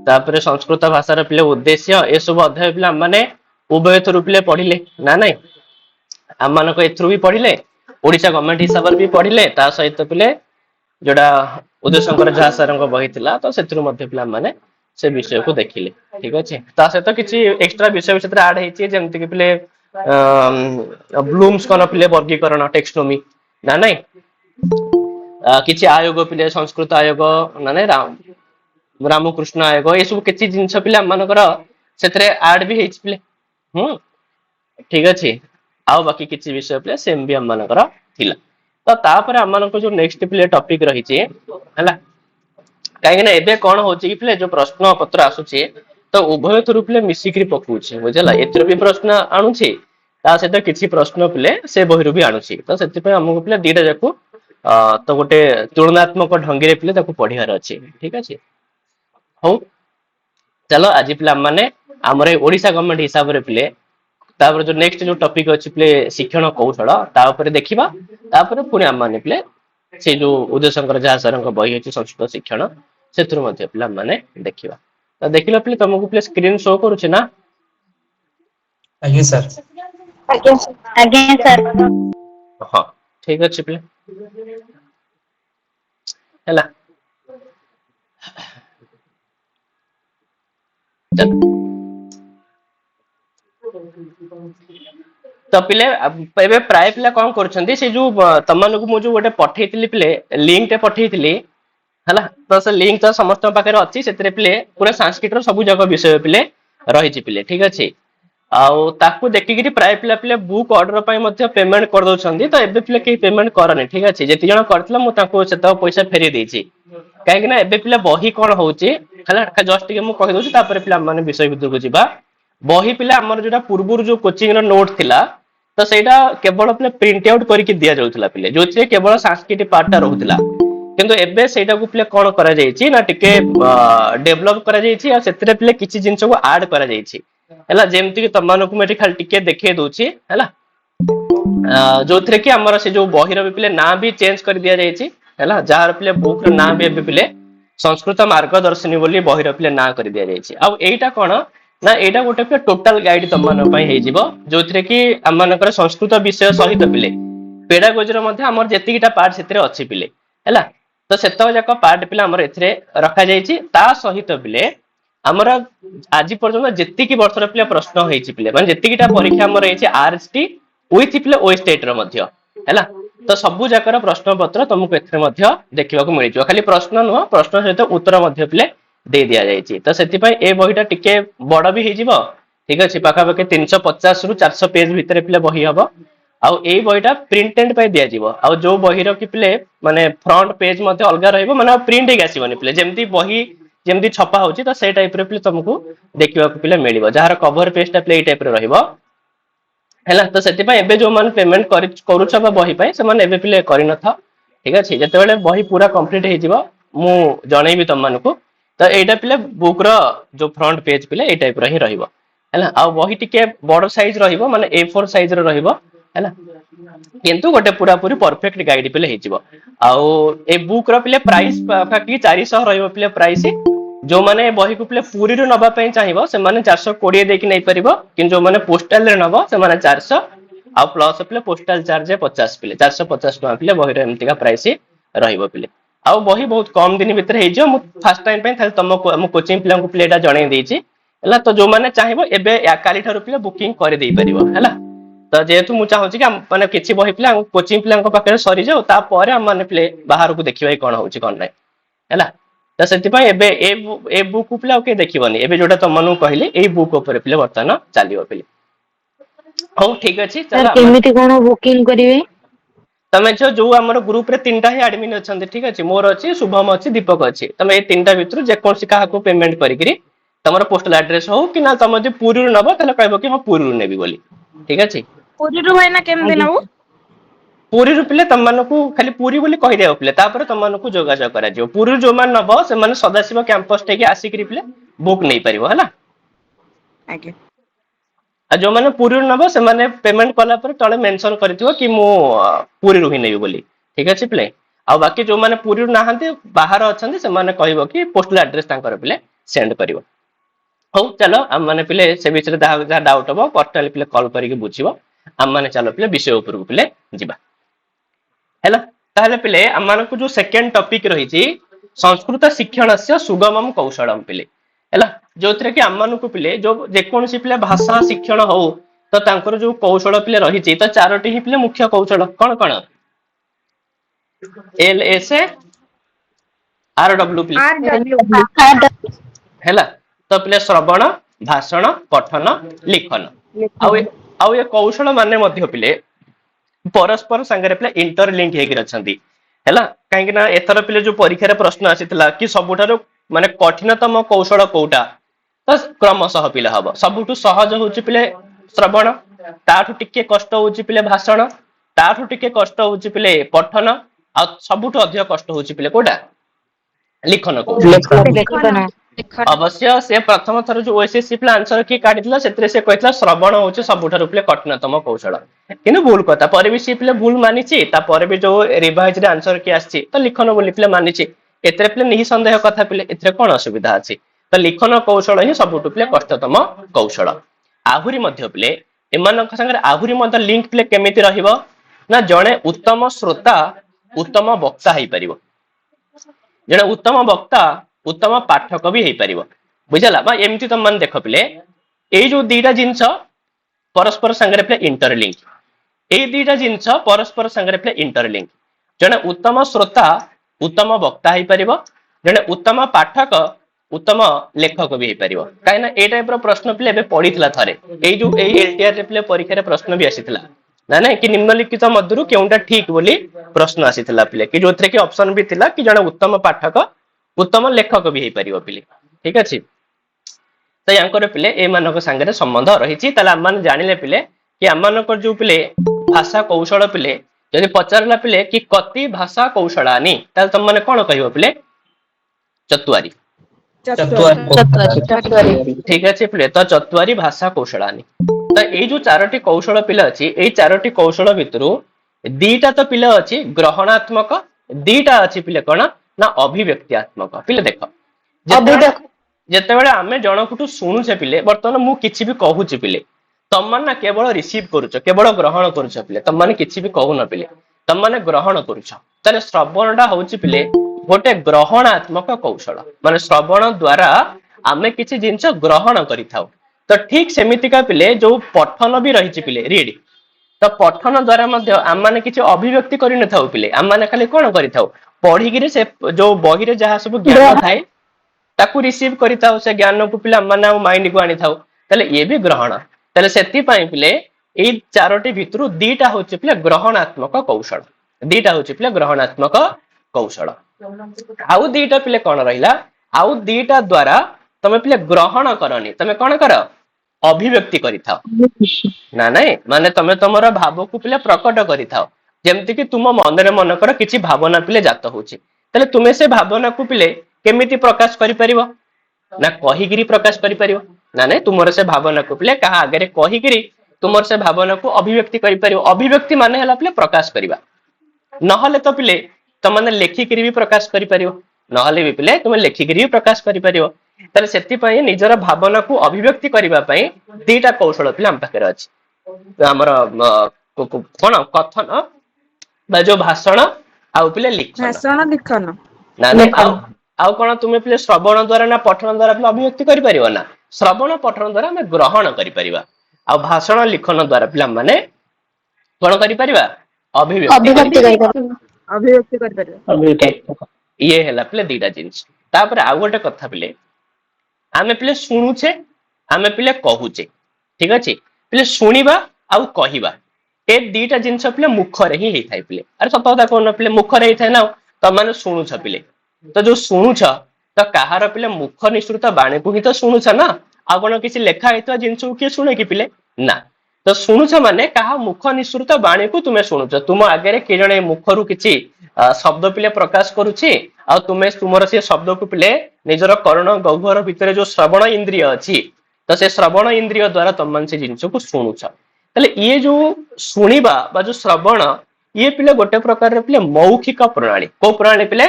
तापर संस्कृत भाषार पिले उद्देश्य ए सब अध्याय पिले माने उभय थ्रु पिले पढ़िले ना नहीं आम मानक एथ्रु भी पढ़िले ओडिशा गवर्नमेंट हिसाब से भी पढ़िले ता सहित पिले जोड़ा उदय शंकर झा सर बही थिला तो सेथरु मध्ये पिला माने से विषय को देखिले ठीक अछि ता सहित किछि एक्स्ट्रा विषय विषय ऐड हेछि जेमति कि पिले ब्लूम्स कोन पिले वर्गीकरण टेक्सोनोमी ना नहीं किछि आयोग पिले संस्कृत आयोग ना नहीं रामकृष्ण आयोग ये सब किछि जिंस पिले मानकर सेतरे ऐड भी हेछि पिले ठीक अछि आउ बाकी किछि विषय पिले सेम भी हम मानकर थिला तो तापर हम मानको जो नेक्स्ट पिले टॉपिक रही छि हला काहे ना एबे कोन होछि कि पिले जो प्रश्न पत्र आसुछि तो उभय थ्रु पिले मिसिकरी पकुछि बुझला एतर भी प्रश्न आणुछि ता सहित किछि प्रश्न पिले से बहिरु भी आणुछि तो सेति पे हमको पिले दीटा जाकू तो गोटे तुलनात्मक ढंगी रे पिले ताकू पढियार अछि ठीक अछि हो चलो आज पिले माने हमरे ओडिसा गवर्नमेंट हिसाब रे पिले तापर जो नेक्स्ट जो टॉपिक अछि पिले शिक्षण कौशल ता ऊपर देखिबा तापर पुणी हम माने पिले से जो उदय शंकर झा सर बही अछि संस्कृत शिक्षण सेथुर मध्ये पिला माने देखिबा तो देखिला पिले तुमको पिले स्क्रीन शो करूछि ना आगे सर आगे सर हां ठीक अछि पिले हला तो पिले एबे प्राय पिला कोन करछंती से जो तमनको मु जो गोटे पठेइतली पिले लिंक टे पठेइतली हला तो से लिंक तो समस्त पाखे अछि सेतरे पिले पूरा संस्कृत सब जगह विषय पिले रही छि पिले ठीक अछि आउ ताकू देखि कि प्राय पिला पिले बुक ऑर्डर पय मध्ये पेमेंट कर दोछंती तो एबे पिले के पेमेंट करने ठीक अछि जेति जण करतला मु ताकू सेत पैसा फेरी देछि काहे कि ना एबे पिले बही कोन होउछि हला जस्ट के मु कहि दोछि तापर पिला माने विषय विद्र को जिबा बही पिला हमर जोटा पूर्वरु जो कोचिंग रो नोट थिला तो सेटा केवल पिले प्रिंट आउट करके दिया जाउथला पिले जोचे केवल संस्कृत पार्ट रहउथला किंतु एबे सेटा को पिले कोन करा जायछि ना टिके डेवलप करा जायछि आ सेतरे पिले किछि जिंस को ऐड करा जायछि हला जेमति कि तमानको मेटी खाली टिके देखे दोछि हला जोथरे कि हमर से जो बहिर भी पिले ना भी चेंज कर दिया जायछि हला जार पिले बुक रो ना भी पिले संस्कृत मार्गदर्शनी बोली बहिर पिले ना कर दिया जायछि आ एटा कोन ना एटा गोटे पे टोटल गाइड तमन पय हे जिवो जोथरे कि हमनकर संस्कृत विषय सहित पिले पेडागोजी रो मध्ये हमर जेतिकिटा पार्ट सेतरे अछि पिले हला तो सेतो जाक पार्ट पिले हमर एथरे रखा जायछि ता सहित पिले हमर आज पर्यंत जेतिकी वर्ष रो पिले प्रश्न हेछि पिले माने जेतिकिटा परीक्षा हमर हेछि आरएसटी विथ पिले ओ स्टेट रो मध्ये हला तो सबु जाकर प्रश्न पत्र तुमको एथरे मध्ये देखिबा को मिलि जो खाली प्रश्न न प्रश्न सहित उत्तर मध्ये पिले दे दिया जायछि तो सेति पय ए बहिटा टिके बड़ भी हे जिवो ठीक अछि पाखा पाखे 350 रु 400 पेज भितरे पिले बही हबो आउ ए बहिटा प्रिंटेड पय दिया जिवो आउ जो बहिरो कि पिले माने फ्रंट पेज मध्ये अलगा रहइबो माने प्रिंट हे आसीबनी पिले जेमति बही जेमति छपा होछि तो से टाइप रे पिले तुमको देखिबा को पिले मिलिबो जहार कवर पेज टा प्ले टाइप रे रहिबो हैला तो सेति पय एबे जो मान पेमेंट करूछ बा बही पय से मान एबे पिले करि न था ठीक अछि जते बेले बही पूरा कंप्लीट हे जिवो मु जणैबी तमनको तो एटा पिले बुक रो जो फ्रंट पेज पिले ए टाइप रही रहिबो हैला आ बही टिके बड़ साइज रहिबो माने A4 साइज रो रहिबो हैला किंतु गोटे पूरा पूरी परफेक्ट गाइड पिले हे जिवो आ ए बुक रो पिले प्राइस कि 400 रहिबो पिले प्राइस जो माने बही को पिले पूरी रो नबा पय चाहिबो से माने 420 देकी नै परिबो किन जो माने पोस्टल रे नबो से माने 400 आ प्लस पिले पोस्टल चार्ज 50 पिले 450 टका पिले बही रो एमतिका प्राइस रहिबो पिले आउ बही बहुत कम दिन भीतर हे जो मु फर्स्ट टाइम पे थाले तुम मु कोचिंग प्लान को प्लेटा जणै देछि हला तो जो माने चाहिबो एबे काली थारु पिले बुकिंग कर देई परिबो हला तो जेतु मु चाहू छी कि माने किछि बही पिले कोचिंग प्लान को पाखे सरी जाउ ता परे हम माने पिले बाहर को देखिबा कोन होछि कोन नै हला तो सेति पय एबे ए बुक पिले ओके देखिबनी एबे जोटा तो मनु कहली ए बुक ऊपर पिले वर्तमान चलिबो पिले हो ठीक अछि चला केमिति कोन बुकिंग करिवे तमे जो हमर ग्रुप रे तीनटा ही एडमिन अछंती ठीक अछि मोर अछि शुभम अछि दीपक अछि तमे ए तीनटा भितरु जे कोनसी काहा को पेमेंट करिकरी तमर पोस्टल एड्रेस हो कि ना तम जे पूरी रु नबो तले कहबो कि हम पूरी रु नेबी बोली ठीक अछि पूरी रु होइना केम दिन नबो पूरी रु पिले तम मानको खाली पूरी बोली कहि देओ पिले तापर तम मानको जोगाजोग करा जियो पूरी जो मान नबो से माने सदाशिव कैंपस टे के आसी करी पिले बुक नै परिबो हला आगे आ जो माने पूरी रु नबो से माने पेमेंट कला पर तळे मेंशन करथिबो कि मु पूरी रु ही नेबी बोली ठीक अछि पिले आ बाकी जो माने पूरी रु नाहंती बाहर अछंती से माने कहबो कि पोस्टल एड्रेस तांकर पिले सेंड करिवो हौ चलो आम माने पिले से विषय जहाँ डाउट हम पर्सनाली पिले कॉल करके बुझिबो आम माने चलो पिले विषय ऊपर पिले जिबा हैला ताहले पिले आम मानकु जो सेकंड टॉपिक रही संस्कृत शिक्षणस्य सुगमम कौशलम पिले हैला जोथरे कि आम मानकु पिले जो जेकोनसी पिले भाषा शिक्षण हो तो तांकर जो कौशल पिले रही तो चारोटी ही पिले मुख्य कौशल कौन कौन एल एस आर डब्ल्यू पिले हैला तो पिले श्रवण भाषण पठन लिखन आउ ये कौशल माने मध्य पिले परस्पर संगे पिले इंटरलिंक हेकि रछंती हैला काहे ना एथर पिले जो परीक्षा रे प्रश्न आसीतला कि सबुठारो माने कठिनतम कौशल कोउटा तो क्रमशः पिले हबो सबुठु सहज होउची पिले श्रवण ताठु टिके कष्ट होउची पिले भाषण ताठु टिके कष्ट होउची पिले पठन आ सबुठु अधिक कष्ट होउची पिले कोडा लिखन को अवश्य से प्रथम थर जो ओएसएससी पिले आंसर की काटितला सेतरे से कहतला श्रवण होउची सबुठारो पिले कठिनतम कौशल किनु भूल कथा पर भी सी पिले भूल मानिची ता पर भी जो रिवाइज रे आंसर की आछि तो लिखन बोली पिले मानिची एतरे पिले निहि संदेह कथा पिले एतरे कोन असुविधा अछि तो लिखन कौशल ही सबुठु पिले कष्टतम कौशल आहुरी मध्य पिले एमानक संगे आहुरी मध्य लिंक पिले केमिति रहिबो ना जणे उत्तम श्रोता उत्तम वक्ता हेइ परिबो जणे उत्तम वक्ता उत्तम पाठक भी हेइ परिबो बुझला बा एमिति त मन देख पिले एई जो दीटा जिंस परस्पर संगे पिले इंटरलिंक एई दीटा जिंस परस्पर संगे पिले इंटरलिंक जणे उत्तम श्रोता उत्तम वक्ता हेइ परिबो जणे उत्तम पाठक उत्तम लेखक भी हेइ परिबो काहे ना ए टाइप रो प्रश्न पिले बे पढितला थारे एई जो एई एलटीआर रे पिले परीक्षा रे प्रश्न भी आसीतला ना ना कि निम्नलिखित मध्यरु केउंटा ठीक बोली प्रश्न आसीतला पिले कि जोथरे कि ऑप्शन भी थिला कि जणे उत्तम पाठक उत्तम लेखक भी हेइ परिबो पिले ठीक अछि तो यांकर पिले ए मानक संगे संबंध रहिछि तले हम मान जानिले पिले कि हम मानक जो पिले भाषा कौशल पिले यदि पचारला पिले कि कति भाषा कौशलानी तले तुम माने कोन कहिबो पिले चतुआरी ठीक अछि पिले तो चतुआरी भाषा कौशलानी तो एई जो चारोटी कौशल पिले अछि एई चारोटी कौशल भितरु दीटा तो पिले अछि ग्रहणात्मक दीटा अछि पिले कोन ना अभिव्यक्त्यात्मक पिले देखो जेतेबेले आमे जनकुटु सुनुछे पिले वर्तमान मु किछि भी कहूछि पिले तम मन ना केवल रिसीव करूछ केवल ग्रहण करूछ पिले तम माने किछि भी कहू न पिले तम माने ग्रहण करूछ तले श्रवणटा होउछि पिले गोटे ग्रहणात्मक कौशल माने श्रवण द्वारा आमे किछि जिंस ग्रहण करिथाउ तो ठीक सेमितिका पिले जो पठन भी रहिछि पिले रीड तो पठन द्वारा मध्य आम माने किछि अभिव्यक्ति करि न थाउ पिले आम माने खाली कोन करिथाउ पढी गिरे से जो बही रे जहा सब ज्ञान थाए ताकू रिसीव करिथाउ से ज्ञान को पिले आम माने माइंड को आनी थाउ तले ये भी ग्रहण तले सेति पई पिले एई चारोटी भितरु दीटा होछि पिले ग्रहणात्मक कौशल दीटा होछि पिले ग्रहणात्मक कौशल आउ दीटा पिले कोन रहिला आउ दीटा द्वारा तमे पिले ग्रहण करनी तमे कोन कर अभिव्यक्ति करिथाओ ना नहीं माने तमे तमरा भाव को पिले प्रकट करिथाओ जेमति कि तुम मन रे मन कर किछि भावना पिले जात होछि तले तुमे से भावना को पिले केमिति प्रकाश करि परिबो ना कहिगिरी प्रकाश करि परिबो ना नहीं तुमर से भावना को पिले कहा आगे कहिगिरी तुमर से भावना को अभिव्यक्ति करि परिबो अभिव्यक्ति माने हला पिले प्रकाश करिबा नहले तो पिले तमने लेखिकिरी भी प्रकाश करि परिबो नहले भी पिले तुमे लेखिकिरी भी प्रकाश करि परिबो तले सेति पई निजर भावना को अभिव्यक्ति करिबा पई दीटा कौशल पिले हम पाखरे अछि हमर कोन कथन बा जो भाषण आउ पिले लिखन ना नहीं आउ कोन तुमे पिले श्रवण द्वारा ना पठन द्वारा पिले अभिव्यक्ति करि परिबो ना श्रवण पठन द्वारा हम ग्रहण करि परिबा आ भाषण लिखन द्वारा पिले माने कोन करि परिबा अभिव्यक्ति करि परिबा ये हैला पिले दीटा जिंस तापर आ गोटे कथा पिले आमे पिले सुनुछे आमे पिले कहूचे ठीक अछि पिले सुनिबा आउ कहिबा ए दीटा जिंस पिले मुख रे ही थाई पिले अरे सत कथा कोन पिले मुख रे ही थाई ना त माने सुनुछ पिले तो जो सुनुछ तो कहार पिले मुख निश्चित बाणी को ही तो सुनुछ ना आ कोन किछि लेखा हेतु जिंस को के सुने कि पिले ना तो शुणुच माने कहा मुख निश्रुत बाणी को तुम्हें शुणुच तुम आगे कि जड़े मुखरु किछि शब्द पिले प्रकाश करुछि आ तुम्हें तुमर से शब्द को पिले निजर कर्ण गह्वर भितर जो श्रवण इंद्रिय अछि तो से श्रवण इंद्रिय द्वारा तुम से जिंस को शुणुच तले ये जो शुणिबा बा जो श्रवण ये पिले गोटे प्रकार रे पिले मौखिक प्रणाली को प्रणाली पिले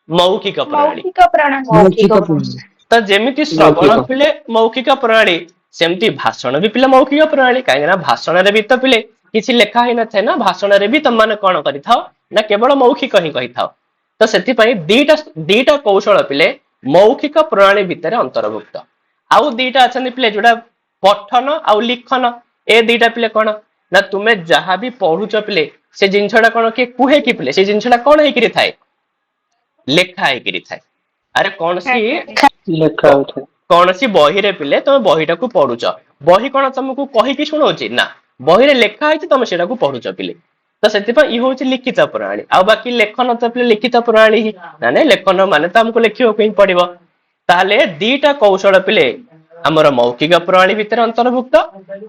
मौखिक प्रणाली ତ ଯେମିତି ଶ୍ରବଣ ପିଲେ ମୌଖିକ ପ୍ରଣାଳୀ ସେମିତି ଭାଷଣ ବି ପିଲେ ମୌଖିକ ପ୍ରଣାଳୀ। କାହିଁକି ନା ଭାଷଣରେ ବି ତ ପିଲେ କିଛି ଲେଖା ହେଇନଥାଏ ନା, ଭାଷଣରେ ବି ତମମାନେ କଣ କରିଥାଅ ନା କେବଳ ମୌଖିକ ହିଁ କହିଥାଅ। ତ ସେଥିପାଇଁ ଦିଟା କୌଶଳ ପିଲେ ମୌଖିକ ପ୍ରଣାଳୀ ଭିତରେ ଅନ୍ତର୍ଭୁକ୍ତ। ଆଉ ଦିଟା ଅଛନ୍ତି ପିଲେ ଯୋଉଟା ପଠନ ଆଉ ଲିଖନ। ଏ ଦିଟା ପିଲେ କଣ ନା ତୁମେ ଯାହା ବି ପଢୁଛ ପିଲେ ସେ ଜିନିଷଟା କଣ କିଏ କୁହେ କି ପିଲେ ସେ ଜିନିଷଟା କଣ ହେଇକିରି ଥାଏ, ଲେଖା ହେଇକିରି ଥାଏ। ଆରେ ଲେଖା ହଉଥାଏ। କୌଣସି ବହିରେ ପିଲେ ତମେ ବହିଟାକୁ ପଢୁଛ, ବହି କଣ ତମକୁ କହିକି ଶୁଣଉଛି ନା, ବହିରେ ଲେଖା ହେଇଛି ତମେ ସେଟାକୁ ପଢୁଛ ପିଲେ। ତ ସେଥିପାଇଁ ଇଏ ହଉଛି ଲିଖିତ ପ୍ରଣାଳୀ। ଆଉ ବାକି ଲେଖନ ତ ପିଲେ ଲିଖିତ ପ୍ରଣାଳୀ ହିଁ ମାନେ ଲେଖନ ମାନେ ତ ଆମକୁ ଲେଖିବାକୁ ହିଁ ପଡିବ। ତାହେଲେ ଦିଟା କୌଶଳ ପିଲେ ଆମର ମୌଖିକ ପ୍ରଣାଳୀ ଭିତରେ ଅନ୍ତର୍ଭୁକ୍ତ,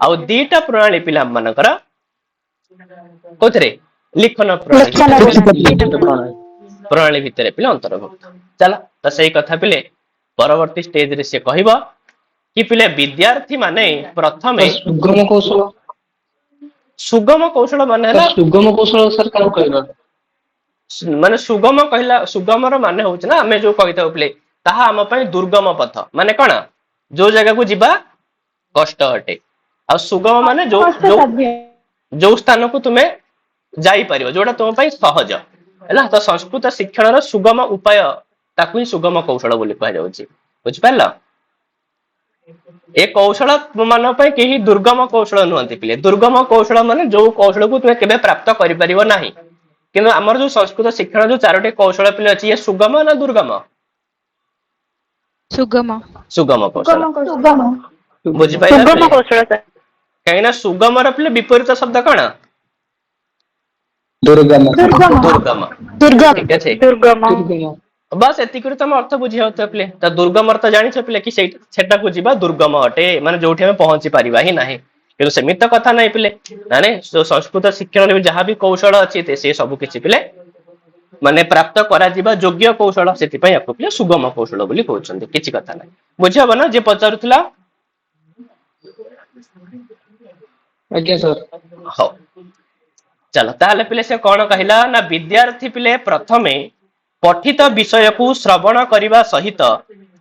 ଆଉ ଦିଟା ପ୍ରଣାଳୀ ପିଲା ମାନଙ୍କର କୋଉଥିରେ ଲିଖନ ପ୍ରଣାଳୀ ଭିତରେ ପିଲେ ଅନ୍ତର୍ଭୁକ୍ତ। ଚାଲ ତ ସେଇ କଥା ପିଲେ ପରବର୍ତ୍ତୀ ଷ୍ଟେଜରେ ସେ କହିବ କି ପିଲେ ବିଦ୍ୟାର୍ଥୀ ମାନେ ପ୍ରଥମେ ସୁଗମ କୌଶଳ ସୁଗମ କୌଶଳ ମାନେ ହେଲା ସୁଗମ କୌଶଳ ସାର୍ କାହାକୁ କହିବା? ମାନେ ସୁଗମ କହିଲା, ସୁଗମର ମାନେ ହଉଛି ନା ଆମେ ଯୋଉ କହିଥାଉ ପିଲେ ତାହା ଆମ ପାଇଁ ଦୁର୍ଗମ ପଥ। ମାନେ କଣ ଯୋଉ ଜାଗାକୁ ଯିବା କଷ୍ଟ ଅଟେ। ଆଉ ସୁଗମ ମାନେ ଯୋଉ ଯୋଉ ଯୋଉ ସ୍ଥାନକୁ ତୁମେ ଯାଇପାରିବ, ଯୋଉଟା ତୁମ ପାଇଁ ସହଜ ହେଲା। ତ ସଂସ୍କୃତ ଶିକ୍ଷଣର ସୁଗମ ଉପାୟ ତାକୁ ହିଁ ସୁଗମ କୌଶଳ ବୋଲି କୁହାଯାଉଛି। ବୁଝିପାରିଲ? ଏ କୌଶଳ ମାନଙ୍କ ପାଇଁ କେହି ଦୁର୍ଗମ କୌଶଳ ନୁହନ୍ତି ପିଲେ। ଦୁର୍ଗମ କୌଶଳ ମାନେ ଯୋଉ କୌଶଳକୁ ତୁମେ କେବେ ପ୍ରାପ୍ତ କରିପାରିବ ନାହିଁ। କିନ୍ତୁ ଆମର ଯୋଉ ସଂସ୍କୃତ ଶିକ୍ଷଣ ଯୋଉ 4ଟି କୌଶଳ ପିଲେ ଅଛି, ଇଏ ସୁଗମ ନା ଦୁର୍ଗମ? ସୁଗମ। ସୁଗମ କୌଶଳ। ବୁଝିପାରିଲ ସୁଗମ ପିଲେ? କୌଶଳ ସାର୍। କାହିଁକି ନା ସୁଗମର ପିଲେ ବିପରୀତ ଶବ୍ଦ କଣ? ଦୁର୍ଗମ। ଦୁର୍ଗମ। ଦୁର୍ଗମ। ଠିକ ଅଛି। ଦୁର୍ଗମ। ବାସ୍ ଏତିକିରୁ ତମେ ଅର୍ଥ ବୁଝିଯାଉଥିବ ପିଲେ। ତ ଦୁର୍ଗମ ଅର୍ଥ ଜାଣିଛ ପିଲେ କି ସେଟାକୁ ଯିବା ଦୁର୍ଗମ ଅଟେ, ମାନେ ଯୋଉଠି ଆମେ ପହଞ୍ଚି ପାରିବା ହିଁ ନାହିଁ। କିନ୍ତୁ ସେମିତି କଥା ନାହିଁ ପିଲେ, ମାନେ ସଂସ୍କୃତ ଶିକ୍ଷଣରେ ଯାହା ବି କୌଶଳ ଅଛି ସେ ସବୁ କିଛି ପିଲେ ମାନେ ପ୍ରାପ୍ତ କରାଯିବା ଯୋଗ୍ୟ କୌଶଳ। ସେଥିପାଇଁ ଆକୁ ପିଲେ ସୁଗମ କୌଶଳ ବୋଲି କହୁଛନ୍ତି। କିଛି କଥା ନାହିଁ, ବୁଝି ହବ ନା ଯିଏ ପଚାରୁଥିଲା? ଆଜ୍ଞା ସାର୍। ହଉ ଚାଲ ତାହେଲେ ପିଲେ ସେ କଣ କହିଲା ନା ବିଦ୍ୟାର୍ଥୀ ପିଲେ ପ୍ରଥମେ ପଠିତ ବିଷୟକୁ ଶ୍ରବଣ କରିବା ସହିତ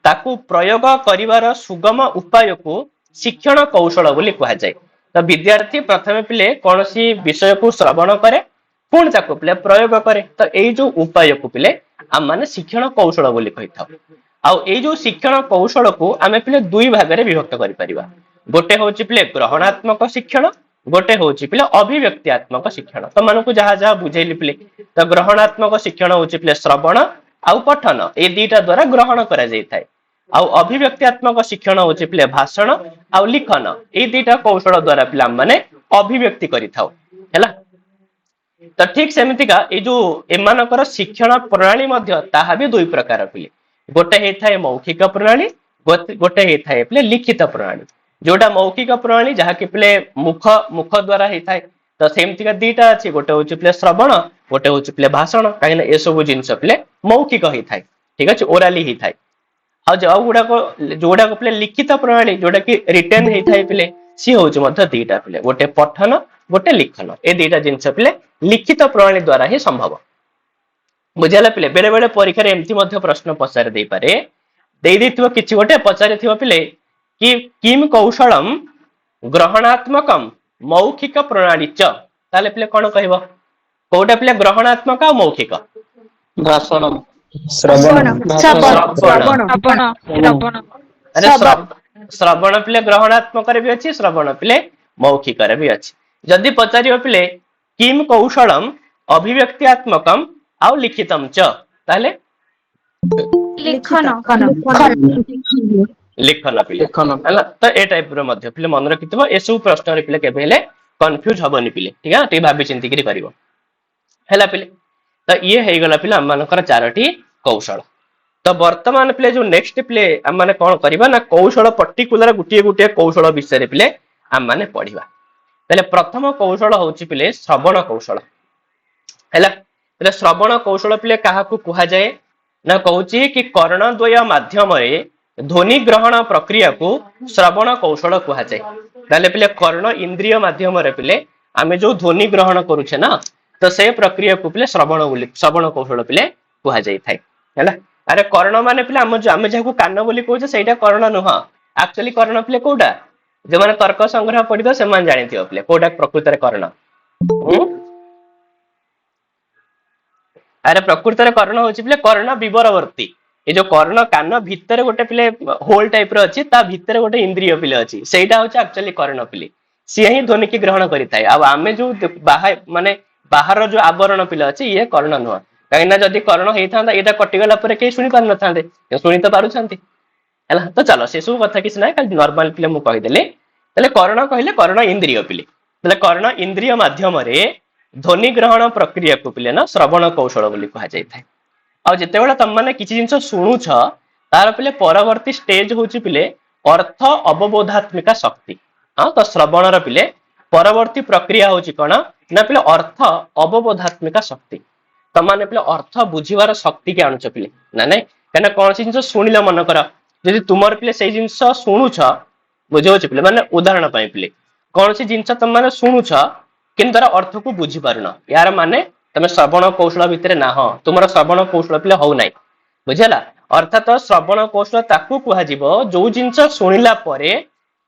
ତାକୁ ପ୍ରୟୋଗ କରିବାର ସୁଗମ ଉପାୟକୁ ଶିକ୍ଷଣ କୌଶଳ ବୋଲି କୁହାଯାଏ। ତ ବିଦ୍ୟାର୍ଥୀ ପ୍ରଥମେ ପିଲେ କୌଣସି ବିଷୟକୁ ଶ୍ରବଣ କରେ, ପୁଣି ତାକୁ ପିଲେ ପ୍ରୟୋଗ କରେ। ତ ଏଇ ଯୋଉ ଉପାୟକୁ ପିଲେ ଆମେ ମାନେ ଶିକ୍ଷଣ କୌଶଳ ବୋଲି କହିଥାଉ। ଆଉ ଏଇ ଯୋଉ ଶିକ୍ଷଣ କୌଶଳକୁ ଆମେ ପିଲେ ଦୁଇ ଭାଗରେ ବିଭକ୍ତ କରିପାରିବା। ଗୋଟେ ହଉଛି ପିଲେ ଗ୍ରହଣାତ୍ମକ ଶିକ୍ଷଣ, ଗୋଟେ ହଉଛି ପିଲେ ଅଭିବ୍ୟକ୍ତିଆତ୍ମକ ଶିକ୍ଷଣ। ତମାନଙ୍କୁ ଯାହା ଯାହା ବୁଝେଇଲି ପିଲେ, ତ ଗ୍ରହଣାତ୍ମକ ଶିକ୍ଷଣ ହଉଛି ପିଲେ ଶ୍ରବଣ ଆଉ ପଠନ, ଏଇ ଦିଟା ଦ୍ଵାରା ଗ୍ରହଣ କରାଯାଇଥାଏ। ଆଉ ଅଭିବ୍ୟକ୍ତିଆତ୍ମକ ଶିକ୍ଷଣ ହଉଛି ପିଲେ ଭାଷଣ ଆଉ ଲିଖନ, ଏଇ ଦିଟା କୌଶଳ ଦ୍ଵାରା ପିଲା ମାନେ ଅଭିବ୍ୟକ୍ତି କରିଥାଉ ହେଲା। ତ ଠିକ ସେମିତିକା ଏଇ ଯୋଉ ଏମାନଙ୍କର ଶିକ୍ଷଣ ପ୍ରଣାଳୀ ମଧ୍ୟ ତାହା ବି ଦୁଇ ପ୍ରକାର ପିଲେ। ଗୋଟେ ହେଇଥାଏ ମୌଖିକ ପ୍ରଣାଳୀ, ଗୋଟେ ହେଇଥାଏ ପିଲେ ଲିଖିତ ପ୍ରଣାଳୀ। ଯୋଉଟା ମୌଖିକ ପ୍ରଣାଳୀ ଯାହାକି ପିଲେ ମୁଖ ଦ୍ଵାରା ହେଇଥାଏ। ତ ସେମିତିକା ଦିଟା ଅଛି, ଗୋଟେ ହଉଛି ପିଲେ ଶ୍ରବଣ, ଗୋଟେ ହଉଛି ପିଲେ ଭାଷଣ। କାହିଁକିନା ଏସବୁ ଜିନିଷ ପିଲେ ମୌଖିକ ହେଇଥାଏ, ଠିକ ଅଛି, ଓରାଲି ହେଇଥାଏ। ଆଉ ଯୋଉଗୁଡାକ ପିଲେ ଲିଖିତ ପ୍ରଣାଳୀ ଯୋଉଟା କି ରିଟର୍ନ ହେଇଥାଏ ପିଲେ, ସିଏ ହଉଛି ମଧ୍ୟ ଦିଟା ପିଲେ, ଗୋଟେ ପଠନ ଗୋଟେ ଲିଖନ। ଏ ଦିଟା ଜିନିଷ ପିଲେ ଲିଖିତ ପ୍ରଣାଳୀ ଦ୍ଵାରା ହିଁ ସମ୍ଭବ। ବୁଝିଗଲା ପିଲେ? ବେଳେ ବେଳେ ପରୀକ୍ଷାରେ ଏମିତି ମଧ୍ୟ ପ୍ରଶ୍ନ ପଚାରି ଦେଇପାରେ, ଦେଇଥିବ କିଛି ଗୋଟେ ପଚାରିଥିବ ପିଲେ କି କିମ୍ କୌଶଳମ୍ ଗ୍ରହଣାତ୍ମକମ୍ ମୌଖିକ ପ୍ରଣାଳୀ ଚ, ତାହେଲେ ପିଲେ କଣ କହିବ? କୋଉଟା ପିଲେ ଗ୍ରହଣାତ୍ମକ ଆଉ ମୌଖିକ? ଭାଷଣ। ଶ୍ରବଣ। ଭାଷଣ। ଶ୍ରବଣ। ଆରେ ଶ୍ରବଣ ପିଲେ ଗ୍ରହଣାତ୍ମକରେ ବି ଅଛି, ଶ୍ରବଣ ପିଲେ ମୌଖିକରେ ବି ଅଛି। ଯଦି ପଚାରିବ ପିଲେ କିମ୍ କୌଶଳମ୍ ଅଭିବ୍ୟକ୍ତିଆତ୍ମକମ୍ ଆଉ ଲିଖିତମ୍ ଚ, ତାହେଲେ ଲିଖନ। ଲିଖନ ପିଲେ ଲେଖନ। ହେଲା। ତ ଏ ଟାଇପ ର ମଧ୍ୟ ପିଲେ ମନେ ରଖିଥିବ, ଏସବୁ ପ୍ରଶ୍ନରେ ପିଲେ କେବେ ହେଲେ କନଫ୍ୟୁଜ ହବନି ପିଲେ, ଠିକ ଅଛି? ଟିକେ ଭାବି ଚିନ୍ତିକିରି କରିବ ହେଲା ପିଲେ। ତ ଇଏ ହେଇଗଲା ପିଲେ ଆମମାନଙ୍କର 4ଟି କୌଶଳ। ତ ବର୍ତ୍ତମାନ ପିଲେ ଯୋଉ ନେକ୍ସଟ ପିଲେ ଆମେ ମାନେ କଣ କରିବା ନା କୌଶଳ ପର୍ଟିକୁଲାର ଗୋଟିଏ ଗୋଟିଏ କୌଶଳ ବିଷୟରେ ପିଲେ ଆମେ ମାନେ ପଢିବା। ତାହେଲେ ପ୍ରଥମ କୌଶଳ ହଉଛି ପିଲେ ଶ୍ରବଣ କୌଶଳ ହେଲା। ତାହେଲେ ଶ୍ରବଣ କୌଶଳ ପିଲେ କାହାକୁ କୁହାଯାଏ ନା କହୁଛି କି କର୍ଣ୍ଣ ଦ୍ୱୟ ମାଧ୍ୟମରେ ଧ୍ୱନି ଗ୍ରହଣ ପ୍ରକ୍ରିୟାକୁ ଶ୍ରବଣ କୌଶଳ କୁହାଯାଏ। ତାହେଲେ ପିଲେ କର୍ଣ୍ଣ ଇନ୍ଦ୍ରିୟ ମାଧ୍ୟମରେ ପିଲେ ଆମେ ଯୋଉ ଧ୍ୱନି ଗ୍ରହଣ କରୁଛେ ନା, ତ ସେ ପ୍ରକ୍ରିୟାକୁ ପିଲେ ଶ୍ରବଣ କୌଶଳ ପିଲେ କୁହାଯାଇଥାଏ ହେଲା। अरे कर्ण माने पिले आम जहाँ कान बोली कहे सहीटा कर्ण नुह एक्चुअली कर्ण पिले कौटा जो मैंने तर्क संग्रह पढ़ी से जानी पिले कौटा प्रकृत में कर्ण अरे प्रकृत में कर्ण हूँ पिले कर्ण विवरवर्ती ये जो कर्ण कान भितर गोटे पिले होल टाइप अच्छी भितर गोटे इंद्रिय पिले अच्छी सहीटा हूँ एक्चुअली कर्ण पिले सी ही ध्वनि की ग्रहण करें आम जो माने बाहर जो आवरण पिले अच्छी ये कर्ण नुह कहीं जदि कर्ण होता यहाँ कटिगला कहीं शुणी पार ना शुणी तो पार्टी तो चलो से सब कथा किसी ना खाली नॉर्मल पिले मुझे कहीदेली कर्ण कहले कर्ण इंद्रिय पिले कर्ण इंद्रिय माध्यम ध्वनि ग्रहण प्रक्रिया को पिले ना श्रवण कौशल बोली कहुई आ जिते तुम मैंने किसी जिन शुणुछ तार पिले परवर्ती स्टेज हूँ पिले अर्थ अवबोधात्मिका शक्ति हाँ तो श्रवणर पिले परवर्ती प्रक्रिया हूँ कौन ना पिले अर्थ अवबोधात्मिका शक्ति तमाने पिले अर्थ बुझीवार शक्ति के आणुच पिले ना ना कहीं कौन सी जिन शुणिल मन कर जदि तुमर पिले से जिन शुणुछ बुझे पिले माने उदाहरण पिले कौन सी जिन तुम मैंने शुणुछ कि तार अर्थ को बुझी पारुन यार माने तुम श्रवण कौशल भितर ना हाँ तुम श्रवण कौशल पिले हो ना बुझेगा अर्थात श्रवण कौशल ताकू कह जो जिनस शुणिला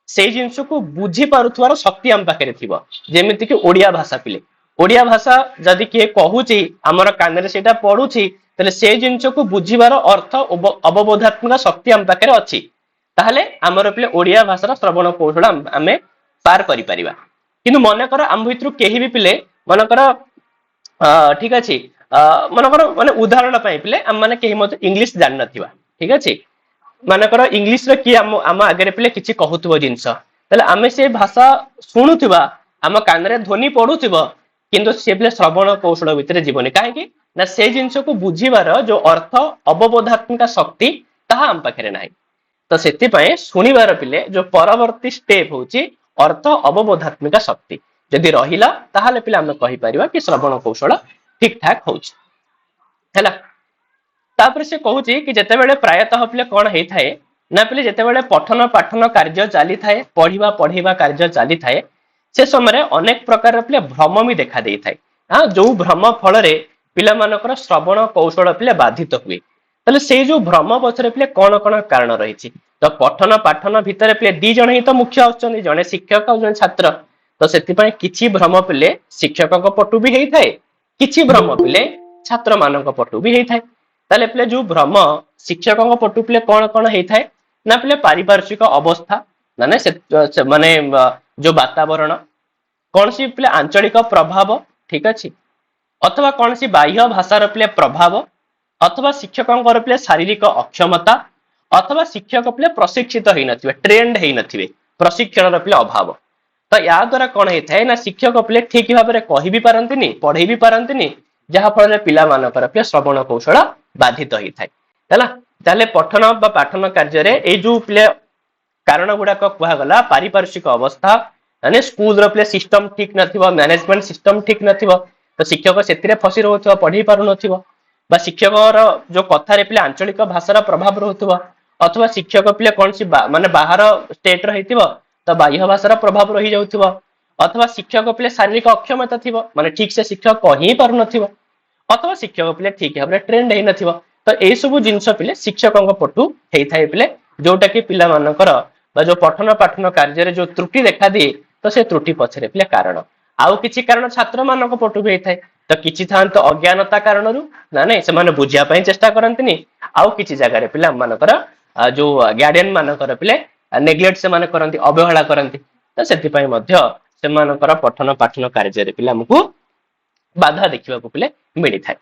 से जिनस को बुझी पारुथवार शक्ति आम पाखे थी जेमिति कि ओडिया भाषा पिले ओडिया भाषा जदि किए कहूची आमर कान से पढ़ुची तेरे से जिनस को बुझीबार अर्थ अवबोधात्मक शक्ति आम पाखे अच्छी ताहले आमर पिले ओडिया भाषार श्रवण कौशल आम पार करि परिबा किंतु मनकर आम भितर कहीं भी पिले मनकर ठीक अच्छे मनकर माने उदाहरण पिले आम मैंने कहीं इंग्लीश जान ना ठीक अच्छे मनकर इंग्लीश किए आम आगे पिले किसी कहूब जिनस आम से भाषा शुणुवा आम कान ध्वनि पड़ुव किंतु सी पिले श्रवण कौशल भितर जीवनी कहीं ना से जिनस को बुझीबार जो अर्थ अवबोधात्मिका शक्ति ताहा आम पाखे ना तो से शुणिबार पिले जो परवर्ती स्टेप हूँ अर्थ अवबोधात्मिका शक्ति जदि रहिला ताहाले पिले आम कहीपर कि श्रवण कौशल ठीक ठाक होला तापर से कहूँ कि जितेबाला प्रायतः पिले कौन होता है ना पिले जितेबाला पठन पाठन कार्य चली थाए पढ़ा पढ़ेगा कार्य चली थाए से समय अनेक प्रकार पिले भ्रम भी देखा दे थाए हाँ जो भ्रम फल पिला मानकर श्रवण कौशल पिले बाधित हुए ताले से जो भ्रम पछरे पिले कौन कौन कारण रही तो पठन पाठन भितर पिले दी जन ही तो मुख्य आसुचंदी जने शिक्षक और जने छात्र तो सेतिपय किछि भ्रम पिले शिक्षक पटु भी होता है किछि भ्रम पिले छात्र मान पटु भी होता है ताले पिले जो भ्रम शिक्षक पटु पिले कौन कौन होता है ना पिले पारिपार्श्विक अवस्था माने से माने जो वातावरण कौन सी पिले आंचलिक प्रभाव ठीक अच्छे अथवा कौन सी बाह्य भाषार पिले प्रभाव अथवा शिक्षकों पिले शारीरिक अक्षमता अथवा शिक्षक पिले प्रशिक्षित हो नथिबे ट्रेंड हो नथिबे प्रशिक्षण पिले अभाव तो या द्वारा कौन होता है ना शिक्षक पिले ठीक भाव में कहि भी पारंतिनी पढ़े भी पारंतिनी जहाँ फल पिला मानकर पिले श्रवण कौशल बाधित होता है ताले पठन बा पाठन कार्य ए जो पिले कारण गुड़ाक कहगला पारिपार्श्विक अवस्था माने स्कूल पिले सिस्टम ठीक नथिबो मैनेजमेंट सिस्टम ठीक नथिबो तो शिक्षक से फसी रोथुवा पढ़ी पारु नथिबो बा शिक्षक जो कथार पिले आंचलिक भाषार प्रभाव रोथुवा अथवा शिक्षक पिले कौन सी माने बाहर स्टेट रहिथिबो तो बाह्य भाषार प्रभाव रही जाउथिबो अथवा शिक्षक पिले शारीरिक अक्षमता थिबो माने ठीक से शिक्षक कहि पारु नथिबो अथवा शिक्षक पिले ठीक भाव ट्रेंड है नथिबो तो ए सब जिनस पिले शिक्षकों पटु होता है पिले जोटा कि पिला मानकर जो पठन पाठन कार्य जो त्रुटि देखा दिए तो से त्रुटि पछरे पिले कारण आउ किछि कारण छात्र मानक पटु भी होता है तो किछि थान तो अज्ञानता कारण ना नहीं से माने बुझिया पई चेष्टा करंतिनी आउ किछि जगह पिला मानकर जो गार्डियन मानकर पिले नेग्लेक्ट से माने करंती अवहेला करंती तो सेति पई मध्य से मानकर पठन पाठन कार्य रे पिला हमकु बाधा देखिबा को पिले मिली थाए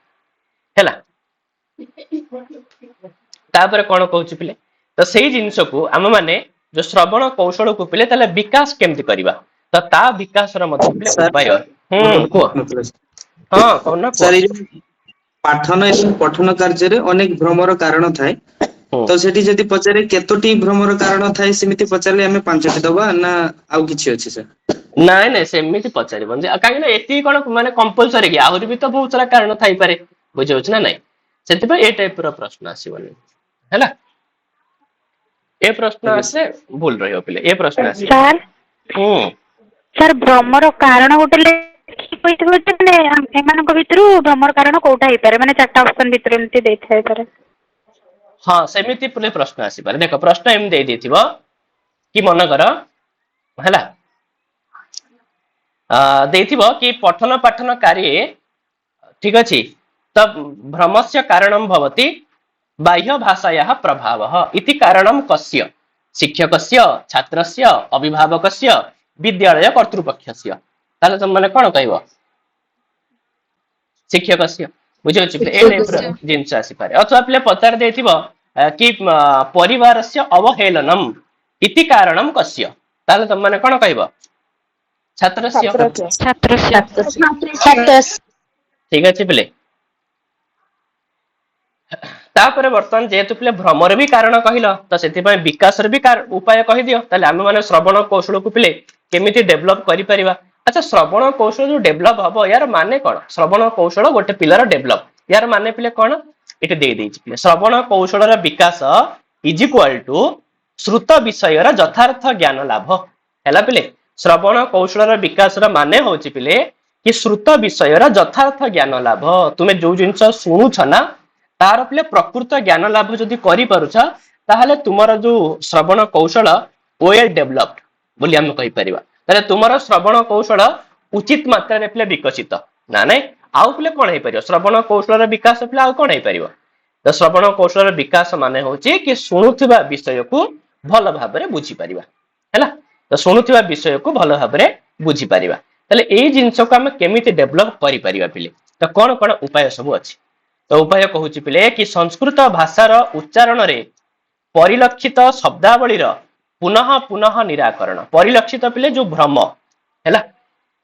हैला तापर कौन कहूँ पिले तो से जिनस को आम माने जो श्रवण कौशल को पिले ताले विकास केमती करबा तो ता विकास र मत पिले उपाय हाँ कौन सर पाठन एवं पठन कार्य अनेक भ्रमर कारण थाए तो सेठी जदि पचारे केतोटी भ्रमर कारण थाए सेमिति पचारले हमें पांचटी दबा ना आउ किछि अछि सर नाइ नाइ सेमिति पचारिबन जे काहे ना एती कोन माने कंपलसरी कि आहुरी भी तो बहुत सारा कारण थाई पारे बुझौ छ ना नाही सेति पे ए टाइप रो प्रश्न आसीबनी हैला ए प्रश्न आसे भूल रहियो पिले ए प्रश्न आसे सर सर भ्रमर कारण गोटे କହିଥିବ ଯେ ମାନେ ଏମାନଙ୍କ ଭିତରୁ ଭ୍ରମର କାରଣ କୋଉଟା ହେଇପାରେ ମାନେ ଚାରଟା ଅପସନ ଭିତରୁ ଏମିତି ଦେଇଥାଏ ପାରେ हाँ सेमिति पुले प्रश्न आसी पारे देखो प्रश्न एम दे देथिबो कि मन कर हला देथिबो कि पठन पाठन कार्ये ठीक अछि तब भ्रमस्य कारणं भवति बाह्य भाषायाः प्रभावः इति कारणं कस्य शिक्षकस्य छात्रस्य अभिभावकस्य विद्यालय कर्तृपक्षस्य ताले तुम माने कोन कहबो शिक्षकस्य बुझे अछि ए जिंस आसी पारे अथवा पिले पचार देथिबो कि परिवारस्य अवहेलनम इति कारणं कस्य ताले तुम माने कोन कहबो छात्रस्य छात्र ठीक अछि पिले तापर वर्तमान जेहेतु पिले भ्रमर भी कारण कहिल तो सेति पय विकासर भी उपाय कहि दियो ताले आमे माने श्रवण कौशल को पिले केमिति डेवलप करि परिबा अच्छा श्रवण कौशल जो डेवलप हबो यार माने कोन श्रवण कौशल गोटे पिलर डेवलप यार माने पिले कोन एटे दे देछि पिले श्रवण कौशल विकास इज इक्वल टू श्रुत विषय यथार्थ ज्ञान लाभ हैला पिले श्रवण कौशल विकास माने होछि पिले कि श्रुत विषय यथार्थ ज्ञान लाभ तुमे जो जिंस सुनु छना तार पिले प्रकृत ज्ञान लाभ जदि करि परुछ ताहले तुमर जो श्रवण कौशल वेल डेवलप्ड बोली हम कहि परिबा ताले तुमर श्रवण कौशल उचित मात्रा रे पिले विकसित ना नै आउ पिले कोन हे परियो श्रवण कौशल विकास पिले आउ कोन हे परियो तो श्रवण कौशल विकास माने होछि कि सुनुथिबा विषय को भल भाबरे बुझी परिबा हैला तो सुनुथिबा विषय को भल भाबरे बुझी परिबा ताले एई जिंस को हम केमिति डेवलप करि परिबा पिले तो कोन कोन उपाय सब अछि तो उपाय कहूची पिले कि संस्कृत भाषार उच्चारण रे परिलक्षित शब्दावलीर पुनः पुनः निराकरण परिलक्षित पिले जो भ्रम हैला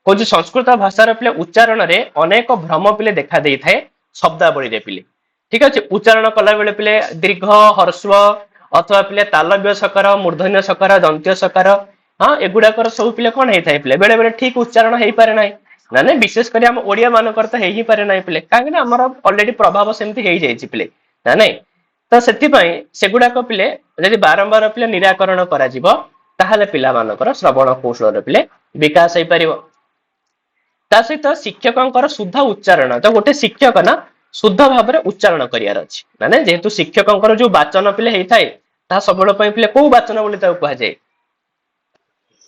को संस्कृत भाषार पिले उच्चारण रे अनेक भ्रम पिले देखा देई थाए शब्दावली रे पिले ठीक अछि उच्चारण कला बेले पिले दीर्घ ह्रस्व अथवा पिले तालव्य सकार मूर्धन्य सकार दंत्य सकार हां एगुडाकर सब पिले कोन हे थाए पिले बेले बेले ठीक उच्चारण हेई पारे नाही ना ना विशेष कर हम ओडिया मानकर तो हेई पारे नाही पिले काहे ना हमर ऑलरेडी प्रभाव सेमति हेई जाईछि पिले ना नाही तो सेति पई सेगुडा को पिले यदि बारंबार पिले निराकरण करा जिवो ताहाले पिला मानकर श्रवण कौशल पिले विकास हेई परिवो ता सहित शिक्षकंकर शुद्ध उच्चारण तो गोटे शिक्षक ना शुद्ध भाबरे उच्चारण करियार अछि माने जेहेतु शिक्षकंकर जो वाचन पिले हेई थाए ता सबळ पई पिले को वाचन बोली ता कहै जाय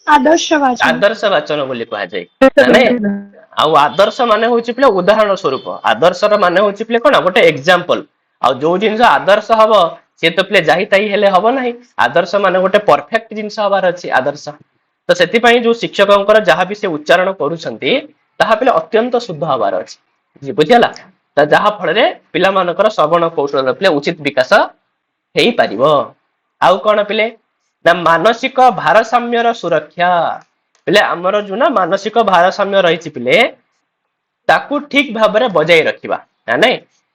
आदर्श वाचन बोली कहा जाए माने आउ आदर्श माने होची पिले उदाहरण स्वरूप आदर्शर माने होची पिले कोन गोटे एग्जांपल आ जो जिंस आदर्श हबो से तो पिले जाहि ताई हेले हबो नाही आदर्श माने गोटे परफेक्ट जिंस हबार अछि आदर्श तो सेति पई जो शिक्षकंकर जहा भी से उच्चारण करूछंती ताहा पिले अत्यंत शुद्ध हबार अछि जी बुझियाला त जहा फळ रे पिला मानकर श्रवण कौशल पिले उचित विकास हेई परिबो आउ कोन पिले ना मानसिक भारसाम्यर सुरक्षा पिले हमर जो ना मानसिक भारसाम्य रहिछि पिले ताकू ठीक भाबरे बजाय रखिबा ना नै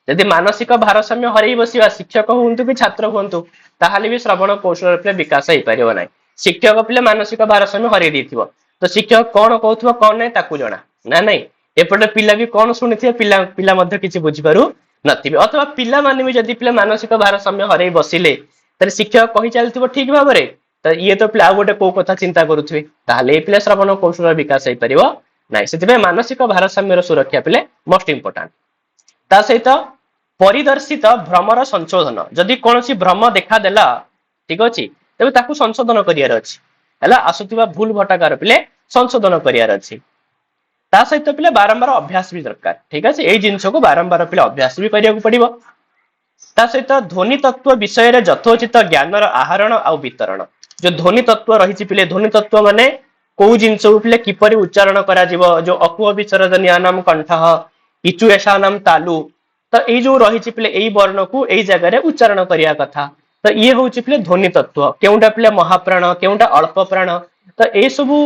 यदि मानसिक भारसाम्य हरई बसिबा शिक्षक हुंतु कि छात्र हुंतु ताहाले भी श्रवण कौशल पिले विकास हेई परिबो नै शिक्षक पिले मानसिक भारसाम्य हरई दिथिबो तो शिक्षक कोन कहथुबो कोन नै ताकू जणा ना नै एपटे पिला भी कोन सुनिथिबे पिला पिला मध्ये किछि बुझि पारु नथिबे अथवा पिला माने भी यदि पिले मानसिक भारसाम्य हरई बसिले तरे शिक्षक कहि चलथिबो ठीक भाबरे तो ये तो पिला गोटे को कथा चिंता करुथुवे ताहाले पिले श्रवण कौशल विकास हेई परिबो नै सेतिबे मानसिक भारसाम्यर सुरक्षा पिले मोस्ट इंपोर्टेंट ता सहित परिदर्शित भ्रमर संशोधन जदि कोनोसी भ्रम देखा देला ठीक अछि तबे ताकू संशोधन करियार अछि हला आसुतिबा भूल भटाकार पिले संशोधन करियार अछि ता सहित पिले बारंबार अभ्यास भी दरकार ठीक अछि एई जिंस को बारंबार पिले अभ्यास भी करिया पड़िबो ता सहित ध्वनि तत्व विषय रे यथोचित ज्ञानर आहरण आ वितरण जो ध्वनि तत्व रही पिले ध्वनि तत्व माने को जिंस पिले किपरि उच्चारण करा जिवो जो अकुह विसर्जनीयानाम कंठः इचु एषानाम तालु तो ए जो रही पिले एई वर्ण को एई जगह रे उच्चारण करिया कथा तो ये होची पिले ध्वनि तत्व केउंटा पिले महाप्राण केउंटा अल्प प्राण तो ए सबु